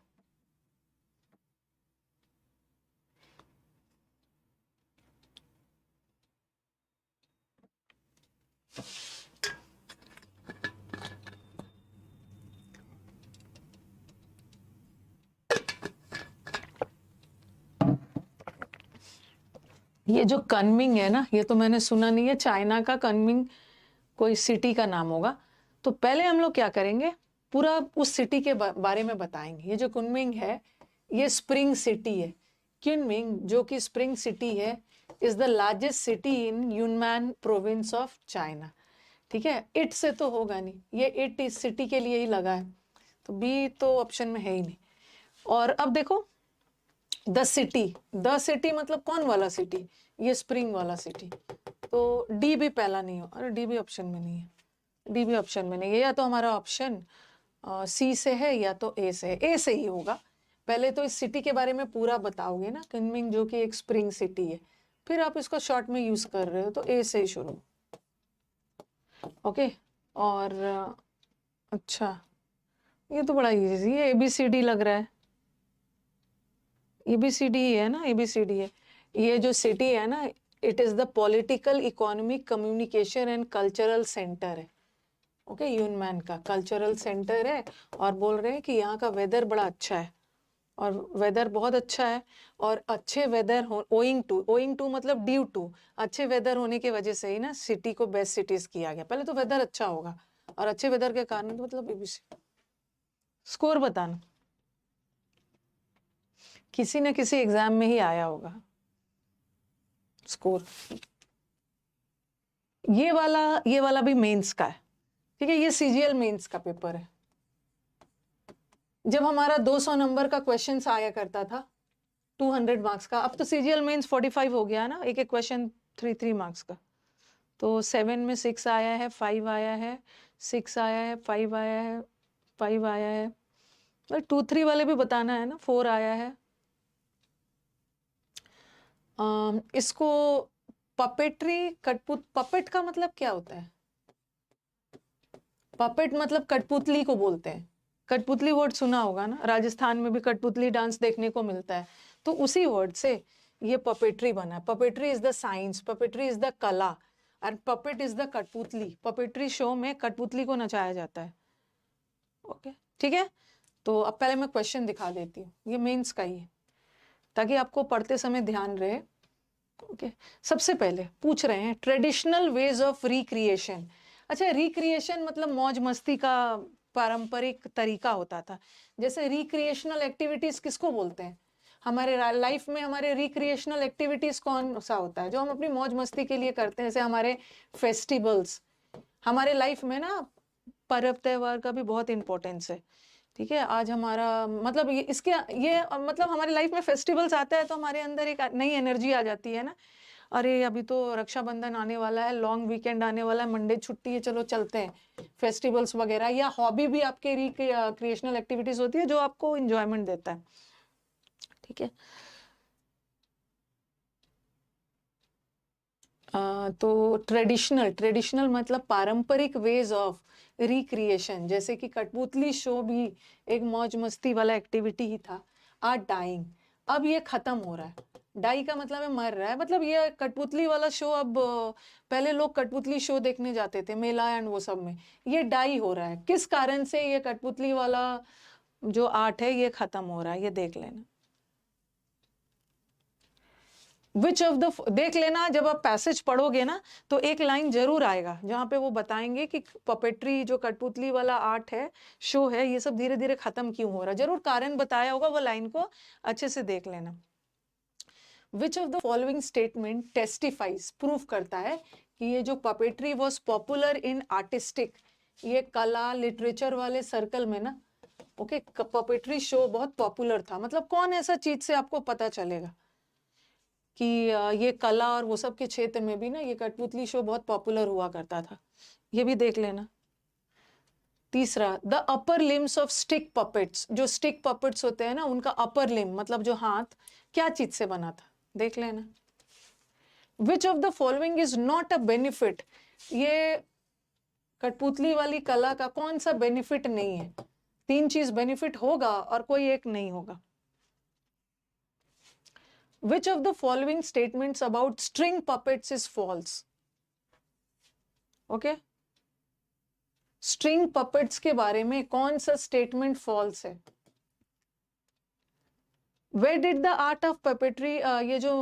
ये जो कनमिंग है ना, ये तो मैंने सुना नहीं है, चाइना का कनमिंग कोई सिटी का नाम होगा। तो पहले हम लोग क्या करेंगे, पूरा उस सिटी के बारे में बताएंगे। ये जो कुनमिंग है ये स्प्रिंग सिटी है। कुनमिंग जो कि स्प्रिंग सिटी है is the largest city in Yunnan province of China. ठीक है, इट से तो होगा नहीं, ये इट इस सिटी के लिए ही लगा है, तो बी तो ऑप्शन में है ही नहीं। और अब देखो द सिटी मतलब कौन वाला सिटी, ये स्प्रिंग वाला सिटी, तो डी भी पहला नहीं हो, अरे डी भी ऑप्शन में नहीं है, डी भी ऑप्शन में नहीं है, या तो हमारा ऑप्शन सी से है या तो ए से है, ए से ही होगा। पहले तो इस सिटी के बारे में पूरा बताओगे ना, कुनमिंग जो कि एक स्प्रिंग सिटी है, फिर आप इसको शॉर्ट में यूज कर रहे हो तो ए से ही शुरू। ओके, और अच्छा ये तो बड़ा इजी है, ABCD लग रहा है, ABCD है ना, ABCD है। ये जो सिटी है ना, it is the political, economic, communication and cultural centre है। ओके, यूनमैन का कल्चरल सेंटर है, और बोल रहे हैं कि यहाँ का वेदर बड़ा अच्छा है, और वेदर बहुत अच्छा है, और अच्छे वेदर ओइंग टू मतलब ड्यू टू, अच्छे वेदर होने की वजह से ही ना सिटी को बेस्ट सिटीज किया गया। पहले तो वेदर अच्छा होगा, और अच्छे वेदर के कारण तो मतलब ABC। स्कोर बताना, किसी न किसी एग्जाम में ही आया होगा स्कोर। ये वाला भी मेंस का है, ठीक है, ये CGL मेंस का पेपर है। जब हमारा 200 नंबर का क्वेश्चन आया करता था 200 मार्क्स का, अब तो CGL मेंस 45 हो गया ना, एक एक क्वेश्चन 3 मार्क्स का। तो 7 में 6 आया है, 5 आया है, 6 आया है, 5 आया है, 5 आया है, 2-3 वाले भी बताना है ना, 4 आया है। इसको पपेट्री पपेट का मतलब क्या होता है? पपेट मतलब कठपुतली को बोलते हैं। कठपुतली वर्ड सुना होगा ना, राजस्थान में भी कठपुतली डांस देखने को मिलता है, तो उसी वर्ड से ये पपेट्री बना है। Puppetry is the science, puppetry is the कला, एंड पपेट इज द कठपुतली। पपेट्री शो में कठपुतली को नचाया जाता है। ओके, ठीक है, तो अब पहले मैं क्वेश्चन दिखा देती हूँ, ये मेंस का ही है, ताकि आपको पढ़ते समय ध्यान रहे। ओके, सबसे पहले पूछ रहे हैं ट्रेडिशनल वेज ऑफ रिक्रिएशन। अच्छा, रिक्रिएशन मतलब मौज मस्ती का पारंपरिक तरीका होता था। जैसे रिक्रिएशनल एक्टिविटीज किसको बोलते हैं? हमारे लाइफ में हमारे रिक्रिएशनल एक्टिविटीज कौन सा होता है जो हम अपनी मौज मस्ती के लिए करते हैं? जैसे हमारे फेस्टिवल्स, हमारे लाइफ में ना पर्व त्योहार का भी बहुत इंपॉर्टेंस है। ठीक है, आज हमारा मतलब ये मतलब हमारे लाइफ में फेस्टिवल्स आते हैं तो हमारे अंदर एक नई एनर्जी आ जाती है ना, अरे अभी तो रक्षाबंधन आने वाला है, लॉन्ग वीकेंड आने वाला है, मंडे छुट्टी है, चलो चलते हैं। फेस्टिवल्स वगैरह या हॉबी भी आपके रिक्रिएशनल एक्टिविटीज होती है जो आपको इंजॉयमेंट देता है। ठीक है, तो ट्रेडिशनल मतलब पारंपरिक वेज ऑफ रिक्रिएशन, जैसे कि कठपुतली शो भी एक मौज मस्ती वाला एक्टिविटी ही था। आर डाइंग, अब ये खत्म हो रहा है। डाई का मतलब है मर रहा है, मतलब ये कठपुतली वाला शो अब पहले लोग कठपुतली शो देखने जाते थे मेला एंड वो सब में, ये डाई हो रहा है। किस कारण से ये कठपुतली वाला जो आर्ट है ये खत्म हो रहा है, ये देख लेना। विच ऑफ द, देख लेना, जब आप पैसेज पढ़ोगे ना तो एक लाइन जरूर आएगा जहां पे वो बताएंगे कि पपेट्री जो कठपुतली वाला आर्ट है, शो है, ये सब धीरे धीरे खत्म क्यों हो रहा है, जरूर कारण बताया होगा, वो लाइन को अच्छे से देख लेना। Which of the following statement टेस्टिफाइज, proof करता है कि ये जो puppetry was popular in artistic, ये कला लिटरेचर वाले सर्कल में ना ओके, पपेट्री शो बहुत पॉपुलर था। मतलब कौन ऐसा चीज से आपको पता चलेगा कि ये कला और वो सब के क्षेत्र में भी ना ये कठपुतली शो बहुत पॉपुलर हुआ करता था, ये भी देख लेना। तीसरा, the upper limbs of stick puppets, जो स्टिक पपेट्स होते हैं ना उनका अपर लिम मतलब जो हाथ क्या चीज से बना था, देख लेना। Which of the following is not a benefit, ये कठपुतली वाली कला का कौन सा बेनिफिट नहीं है? तीन चीज बेनिफिट होगा और कोई एक नहीं होगा। Which of the following statements about string puppets is false? Okay? String puppets के बारे में कौन सा statement false है? Where did the art of puppetry, ये जो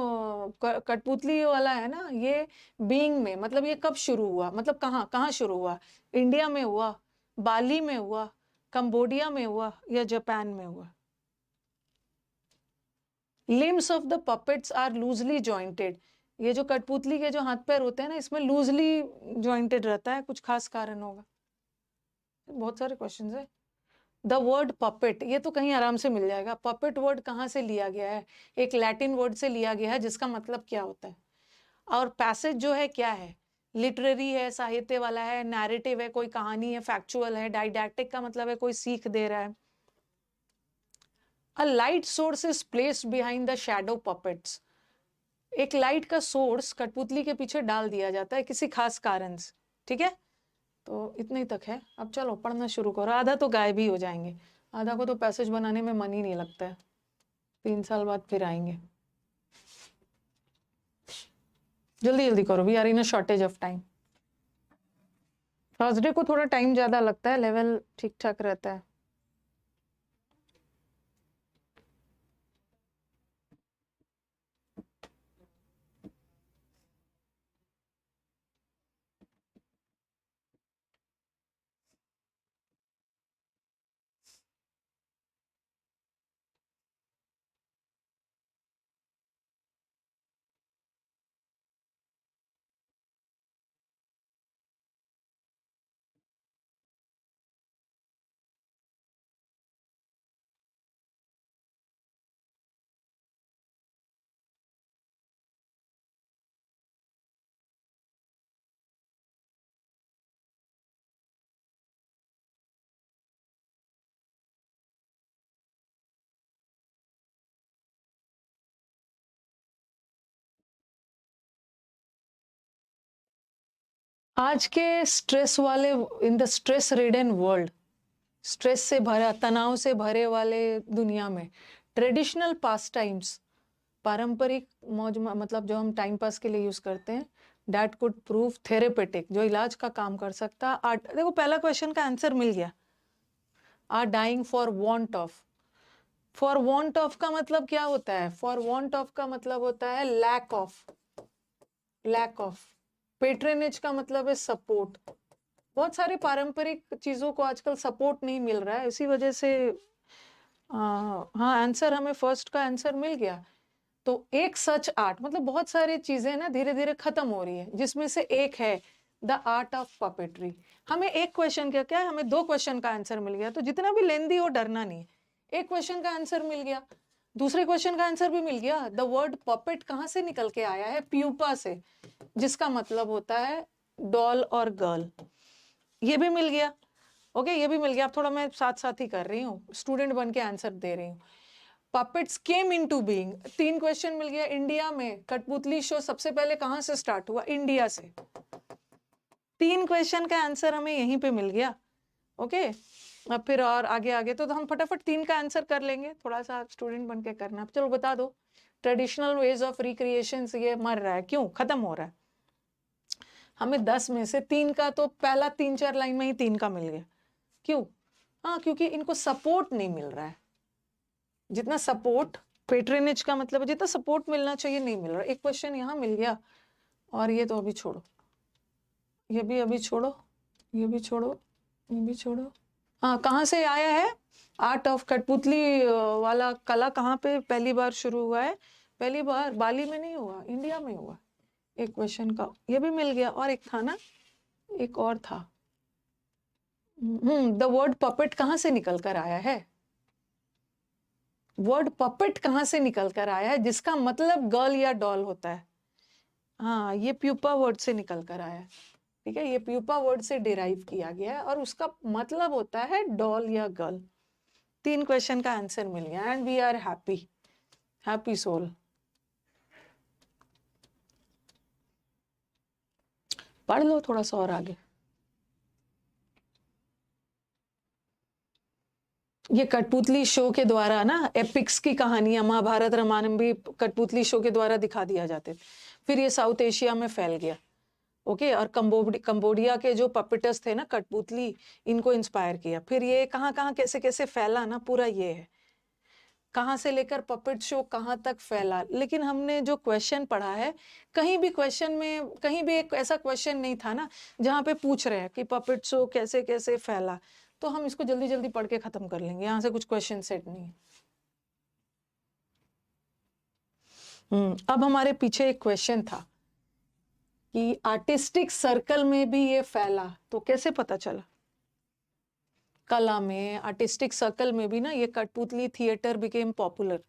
कठपुतली वाला है ना, ये बीइंग में मतलब ये कब शुरू हुआ, मतलब कहाँ कहाँ शुरू हुआ? इंडिया में हुआ, बाली में हुआ, कंबोडिया में हुआ या जापान में हुआ? Limbs of the puppets are loosely jointed, ये जो कठपुतली के जो हाथ पैर होते हैं ना इसमें लूजली जॉइंटेड रहता है, कुछ खास कारण होगा। बहुत सारे क्वेश्चंस है। द वर्ड पपेट, ये तो कहीं आराम से मिल जाएगा। पपेट वर्ड कहाँ से लिया गया है? एक लैटिन वर्ड से लिया गया है जिसका मतलब क्या होता है। और पैसेज जो है क्या है? लिटरेरी है, साहित्य वाला है, नैरेटिव है, कोई कहानी है, फैक्चुअल है, डाइडैक्टिक का मतलब है कोई सीख दे रहा है। A light source is placed behind the shadow puppets, एक लाइट का सोर्स कठपुतली के पीछे डाल दिया जाता है किसी खास कारण से। ठीक है, तो इतने तक है। अब चलो पढ़ना शुरू करो। आधा तो गायब ही हो जाएंगे, आधा को तो पैसेज बनाने में मन ही नहीं लगता है, 3 साल बाद फिर आएंगे। जल्दी जल्दी करो, we are in a shortage of time. Thursday को थोड़ा टाइम ज्यादा लगता है, लेवल ठीक ठाक रहता है। आज के स्ट्रेस वाले, in the stress ridden world, stress से भरा, तनाव से भरे वाले दुनिया में ट्रेडिशनल पास टाइम्स, पारंपरिक मौज मतलब जो हम टाइम पास के लिए यूज करते हैं, दैट कुड प्रूव थेरेपेटिक, जो इलाज का काम कर सकता। देखो पहला क्वेश्चन का आंसर मिल गया। Are dying for want of, for want of का मतलब क्या होता है? फॉर वांट ऑफ का मतलब होता है लैक ऑफ, लैक ऑफ। पेट्रेनेज का मतलब है सपोर्ट। बहुत सारे पारंपरिक चीजों को आजकल सपोर्ट नहीं मिल रहा है, इसी वजह से हाँ आंसर हमें फर्स्ट का आंसर मिल गया। तो एक सच आर्ट मतलब बहुत सारी चीजें ना धीरे धीरे खत्म हो रही है, जिसमें से एक है द आर्ट ऑफ पपेट्री। हमें एक क्वेश्चन का क्या है, हमें 2 क्वेश्चन का आंसर मिल गया, तो जितना भी लेंदी हो डरना नहीं। एक क्वेश्चन का आंसर मिल गया, दूसरे क्वेश्चन का आंसर भी मिल गया। द वर्ड पपेट कहाँ से निकल के आया है? प्यूपा से, जिसका मतलब होता है डॉल और गर्ल। ये भी मिल गया। ओके, ये भी मिल गया। अब थोड़ा मैं साथ साथ ही कर रही हूँ, स्टूडेंट बन के आंसर दे रही हूँ। Puppets came into being, 3 question मिल गया। इंडिया में कठपुतली शो सबसे पहले कहां से स्टार्ट हुआ? इंडिया से। 3 क्वेश्चन का आंसर हमें यहीं पे मिल गया। ओके, अब फिर और आगे आगे तो हम फटाफट 3 का आंसर कर लेंगे, थोड़ा सा स्टूडेंट बन के करना। चलो बता दो, ट्रेडिशनल वेज ऑफ रिक्रिएशन ये मर रहा है, क्यों खत्म हो रहा है? हमें 10 में से 3 का तो पहला 3-4 लाइन में ही 3 का मिल गया। क्यों? हाँ, क्योंकि इनको सपोर्ट नहीं मिल रहा है। जितना सपोर्ट, पेट्रेनेज का मतलब जितना सपोर्ट मिलना चाहिए नहीं मिल रहा। एक क्वेश्चन यहाँ मिल गया, और ये तो अभी छोड़ो, ये भी अभी छोड़ो, ये भी छोड़ो, ये भी छोड़ो। हाँ, कहाँ से आया है आर्ट ऑफ कठपुतली वाला कला? कहाँ पे पहली बार शुरू हुआ है? पहली बार बाली में नहीं हुआ, इंडिया में हुआ। एक क्वेश्चन का ये भी मिल गया, और एक था ना, एक और था, द वर्ड पपेट कहाँ से निकल कर आया है? वर्ड पपेट कहाँ से निकल कर आया है जिसका मतलब गर्ल या डॉल होता है? हाँ, ये प्यूपा वर्ड से निकल कर आया है। ठीक है, ये प्यूपा वर्ड से डिराइव किया गया है और उसका मतलब होता है डॉल या गर्ल। 3 क्वेश्चन का आंसर मिल गया and we are happy, happy soul. पढ़ लो थोड़ा सा और आगे। ये कठपुतली शो के द्वारा ना एपिक्स की कहानियां, महाभारत रामायण भी कठपुतली शो के द्वारा दिखा दिया जाते थे। फिर ये साउथ एशिया में फैल गया। ओके, और कंबोडिया के जो पपेटर्स थे ना कठपुतली, इनको इंस्पायर किया। फिर ये कहाँ कहाँ कैसे कैसे फैला ना, पूरा ये है कहाँ से लेकर पपेट शो कहाँ तक फैला। लेकिन हमने जो क्वेश्चन पढ़ा है, कहीं भी क्वेश्चन में कहीं भी एक ऐसा क्वेश्चन नहीं था ना जहाँ पे पूछ रहे हैं कि पपेट शो कैसे कैसे फैला। तो हम इसको जल्दी जल्दी पढ़ के खत्म कर लेंगे, यहाँ से कुछ क्वेश्चन सेट नहीं है। अब हमारे पीछे एक क्वेश्चन था कि आर्टिस्टिक सर्कल में भी ये फैला, तो कैसे पता चला? कला में, आर्टिस्टिक सर्कल में भी ना ये कठपुतली थिएटर बिकेम पॉपुलर।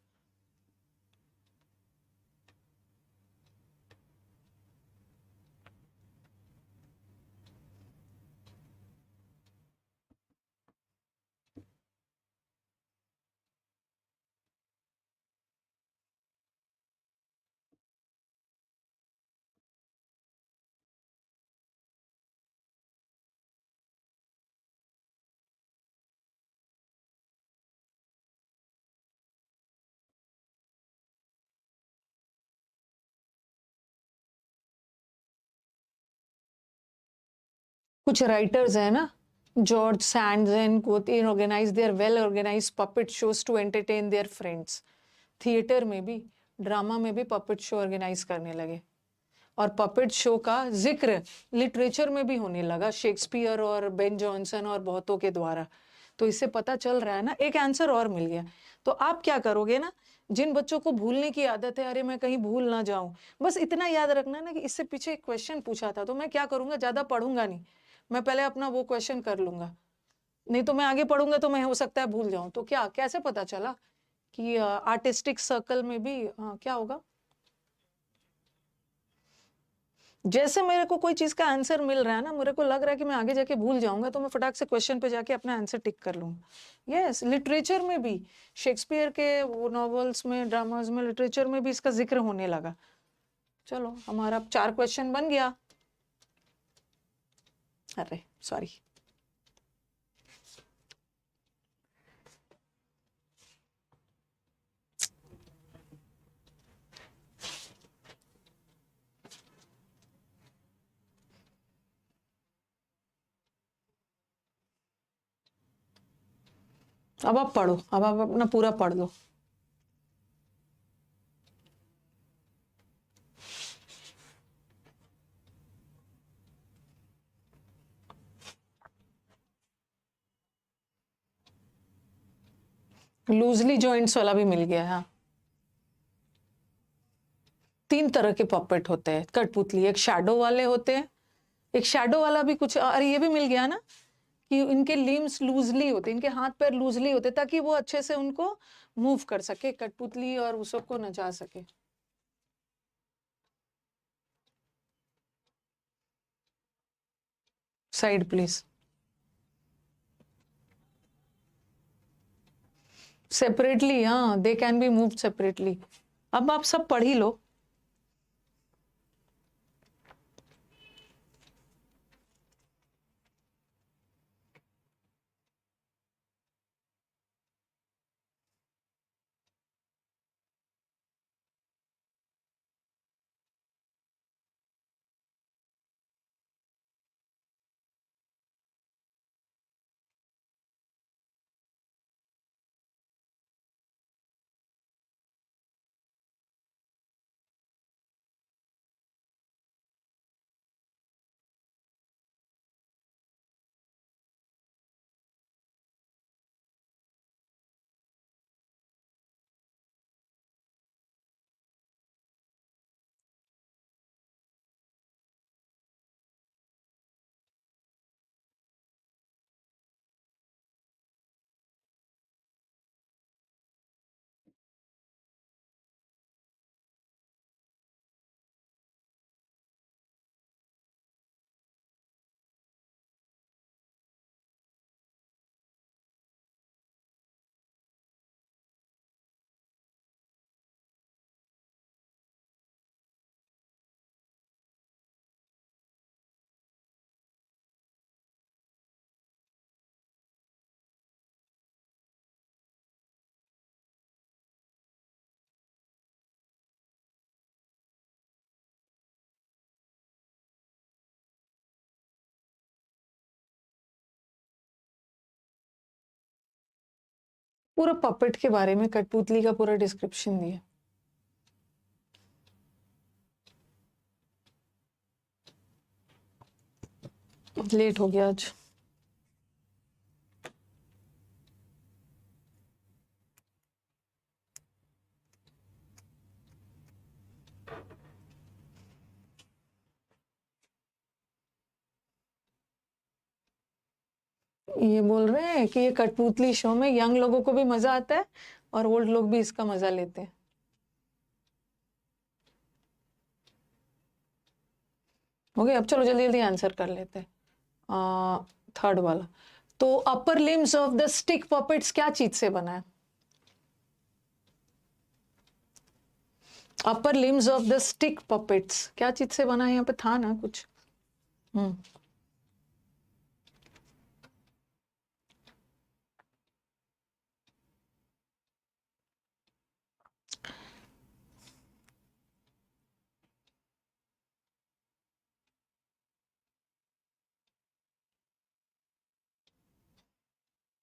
कुछ राइटर्स है ना, George Sands and Cotheen organise their well organise puppet shows to entertain their friends. Theatre में भी, ड्रामा में भी पपेट शो ऑर्गेनाइज करने लगे। और पपेट शो का जिक्र लिटरेचर में भी होने लगा, शेक्सपियर और बेन जॉनसन और बहुतों के द्वारा। तो इससे पता चल रहा है ना, एक आंसर और मिल गया। तो आप क्या करोगे ना, जिन बच्चों को भूलने की आदत है, अरे मैं कहीं भूल ना जाऊं, बस इतना याद रखना ना कि इससे पीछे एक क्वेश्चन पूछा था। तो मैं क्या करूंगा, ज्यादा पढ़ूंगा नहीं, मैं पहले अपना वो क्वेश्चन कर लूंगा। नहीं तो मैं आगे पढ़ूंगा तो मैं हो सकता है भूल जाऊं। तो क्या कैसे पता चला कि आर्टिस्टिक सर्कल में भी क्या होगा? जैसे मेरे को कोई चीज का आंसर मिल रहा है ना, मेरे को लग रहा है कि मैं आगे जाके भूल जाऊंगा, तो मैं फटाक से क्वेश्चन पे जाके अपना आंसर टिक कर लूंगा। यस, लिटरेचर में भी, शेक्सपियर के वो नॉवेल्स में, ड्रामाज में, लिटरेचर में भी इसका जिक्र होने लगा। चलो, हमारा 4 क्वेश्चन बन गया। अरे सॉरी। अब आप पढ़ो, अब आप अपना पूरा पढ़ लो। लूजली जॉइंट्स वाला भी मिल गया है। हाँ, 3 तरह के पपेट होते हैं कठपुतली। एक शैडो वाले होते हैं, एक शैडो वाला भी कुछ, और ये भी मिल गया ना कि इनके लिम्स लूजली होते, इनके हाथ पैर लूजली होते, ताकि वो अच्छे से उनको मूव कर सके, कठपुतली, और उस सबको नचा सके। Side please. सेपरेटली, हाँ, they can be move separately. अब आप सब पढ़ ही लो। पूरा पपेट के बारे में कठपुतली का पूरा डिस्क्रिप्शन दिया। लेट हो गया आज। ये बोल रहे हैं कि ये कठपुतली शो में यंग लोगों को भी मजा आता है और ओल्ड लोग भी इसका मजा लेते हैं। ओके, अब चलो जल्दी जल्दी आंसर कर लेते हैं। थर्ड वाला, तो upper limbs of the stick puppets क्या चीज से बना है? Upper limbs of the stick puppets क्या चीज से बना है? यहाँ पे था ना कुछ।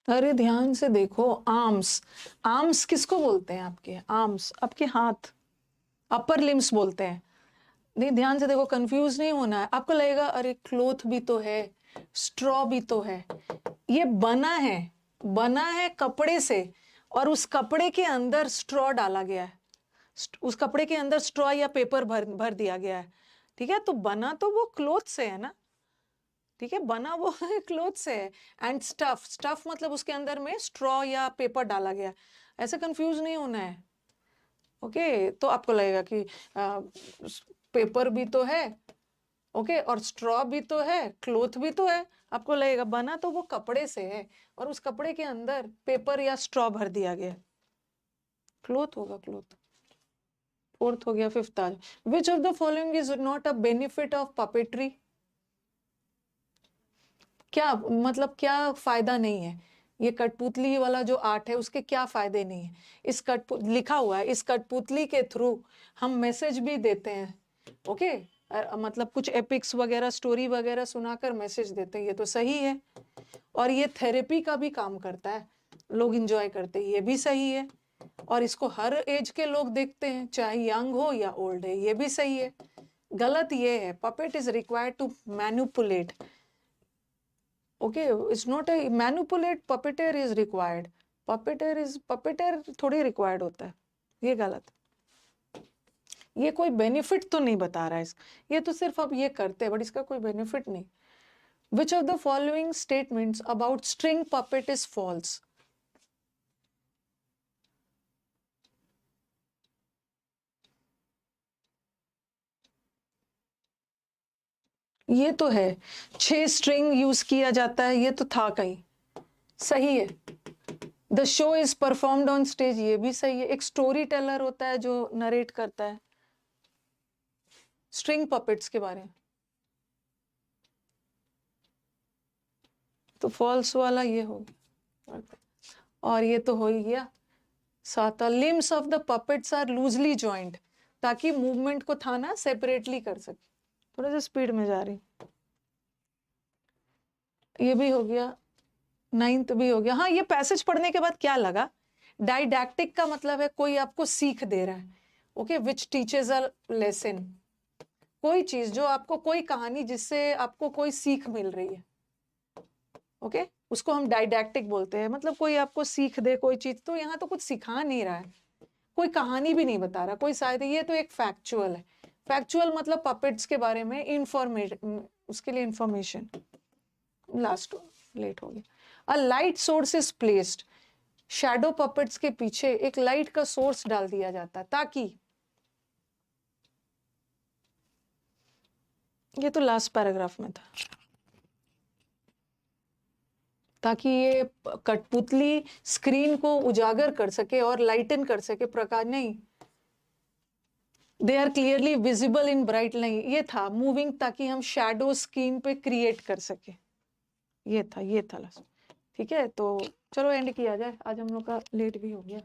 अरे ध्यान से देखो, आर्म्स। आर्म्स किसको बोलते हैं? आपके आर्म्स, आपके हाथ, अपर लिम्स बोलते हैं। नहीं, ध्यान से देखो, कंफ्यूज नहीं होना है। आपको लगेगा अरे क्लोथ भी तो है, स्ट्रॉ भी तो है। ये बना है कपड़े से, और उस कपड़े के अंदर स्ट्रॉ डाला गया है। उस कपड़े के अंदर स्ट्रॉ या पेपर भर दिया गया है। ठीक है, तो बना तो वो क्लोथ से है ना। ठीक है, बना वो क्लोथ से है। एंड स्टफ मतलब उसके अंदर में स्ट्रॉ या पेपर डाला गया। ऐसे कंफ्यूज नहीं होना है। ओके, तो आपको लगेगा कि पेपर भी तो है, ओके, और स्ट्रॉ भी तो है, क्लोथ भी तो है। आपको लगेगा बना तो वो कपड़े से है, और उस कपड़े के अंदर पेपर या स्ट्रॉ भर दिया गया। क्लोथ होगा, क्लोथ। फोर्थ हो गया, फिफ्थ आज। Which of the following is not a benefit of puppetry? क्या मतलब, क्या फायदा नहीं है? ये कठपुतली वाला जो आर्ट है उसके क्या फायदे नहीं है? इस लिखा हुआ है, इस कठपुतली के थ्रू हम मैसेज भी देते हैं। ओके, मतलब कुछ एपिक्स वगैरह, स्टोरी वगैरह सुनाकर मैसेज देते हैं, ये तो सही है। और ये थेरेपी का भी काम करता है, लोग इंजॉय करते हैं, ये भी सही है। और इसको हर एज के लोग देखते हैं, चाहे यंग हो या ओल्ड है, ये भी सही है। गलत ये है, puppet is required to manipulate. Okay, it's not a manipulate, puppeteer is required. Puppeteer थोड़ी required होता है, ये गलत। ये कोई बेनिफिट तो नहीं बता रहा है ये तो सिर्फ अब ये करते हैं, बट इसका कोई बेनिफिट नहीं। Which of the following statements about string puppet is false? ये तो है, 6 स्ट्रिंग यूज किया जाता है, ये तो था कहीं, सही है। The show is performed on stage, ये भी सही है। एक स्टोरी टेलर होता है जो नरेट करता है स्ट्रिंग पपेट्स के बारे में, तो फॉल्स वाला ये हो गया। और ये तो हो ही गया। सात, limbs of the puppets are loosely joint, ताकि मूवमेंट को था ना सेपरेटली कर सके। थोड़ा सा स्पीड में जा रही, ये भी हो गया। 9th भी हो गया। हाँ, ये पैसेज पढ़ने के बाद क्या लगा, डाइडैक्टिक का मतलब है कोई आपको सीख दे रहा है। Okay, which teaches a lesson, कोई चीज जो आपको, कोई कहानी जिससे आपको कोई सीख मिल रही है। ओके, उसको हम डाइडैक्टिक बोलते हैं। मतलब कोई आपको सीख दे कोई चीज, तो यहाँ तो कुछ सिखा नहीं रहा है, कोई कहानी भी नहीं बता रहा, कोई शायद, ये तो एक फैक्चुअल है। फैक्चुअल मतलब पपेट्स के बारे में इंफॉर्मेशन, उसके लिए इंफॉर्मेशन। लास्ट, लेट हो गया। A light source is placed, shadow puppets के पीछे एक लाइट का सोर्स डाल दिया जाता है, ताकि, ये तो लास्ट पैराग्राफ में था, ताकि ये कठपुतली स्क्रीन को उजागर कर सके और लाइटन कर सके, प्रकाश नहीं, they are clearly visible in bright, नहीं, ये था मूविंग, ताकि हम शैडो स्क्रीन पे क्रिएट कर सके। ये था लास्ट। ठीक है, तो चलो एंड किया जाए, आज हम लोग का लेट भी हो गया।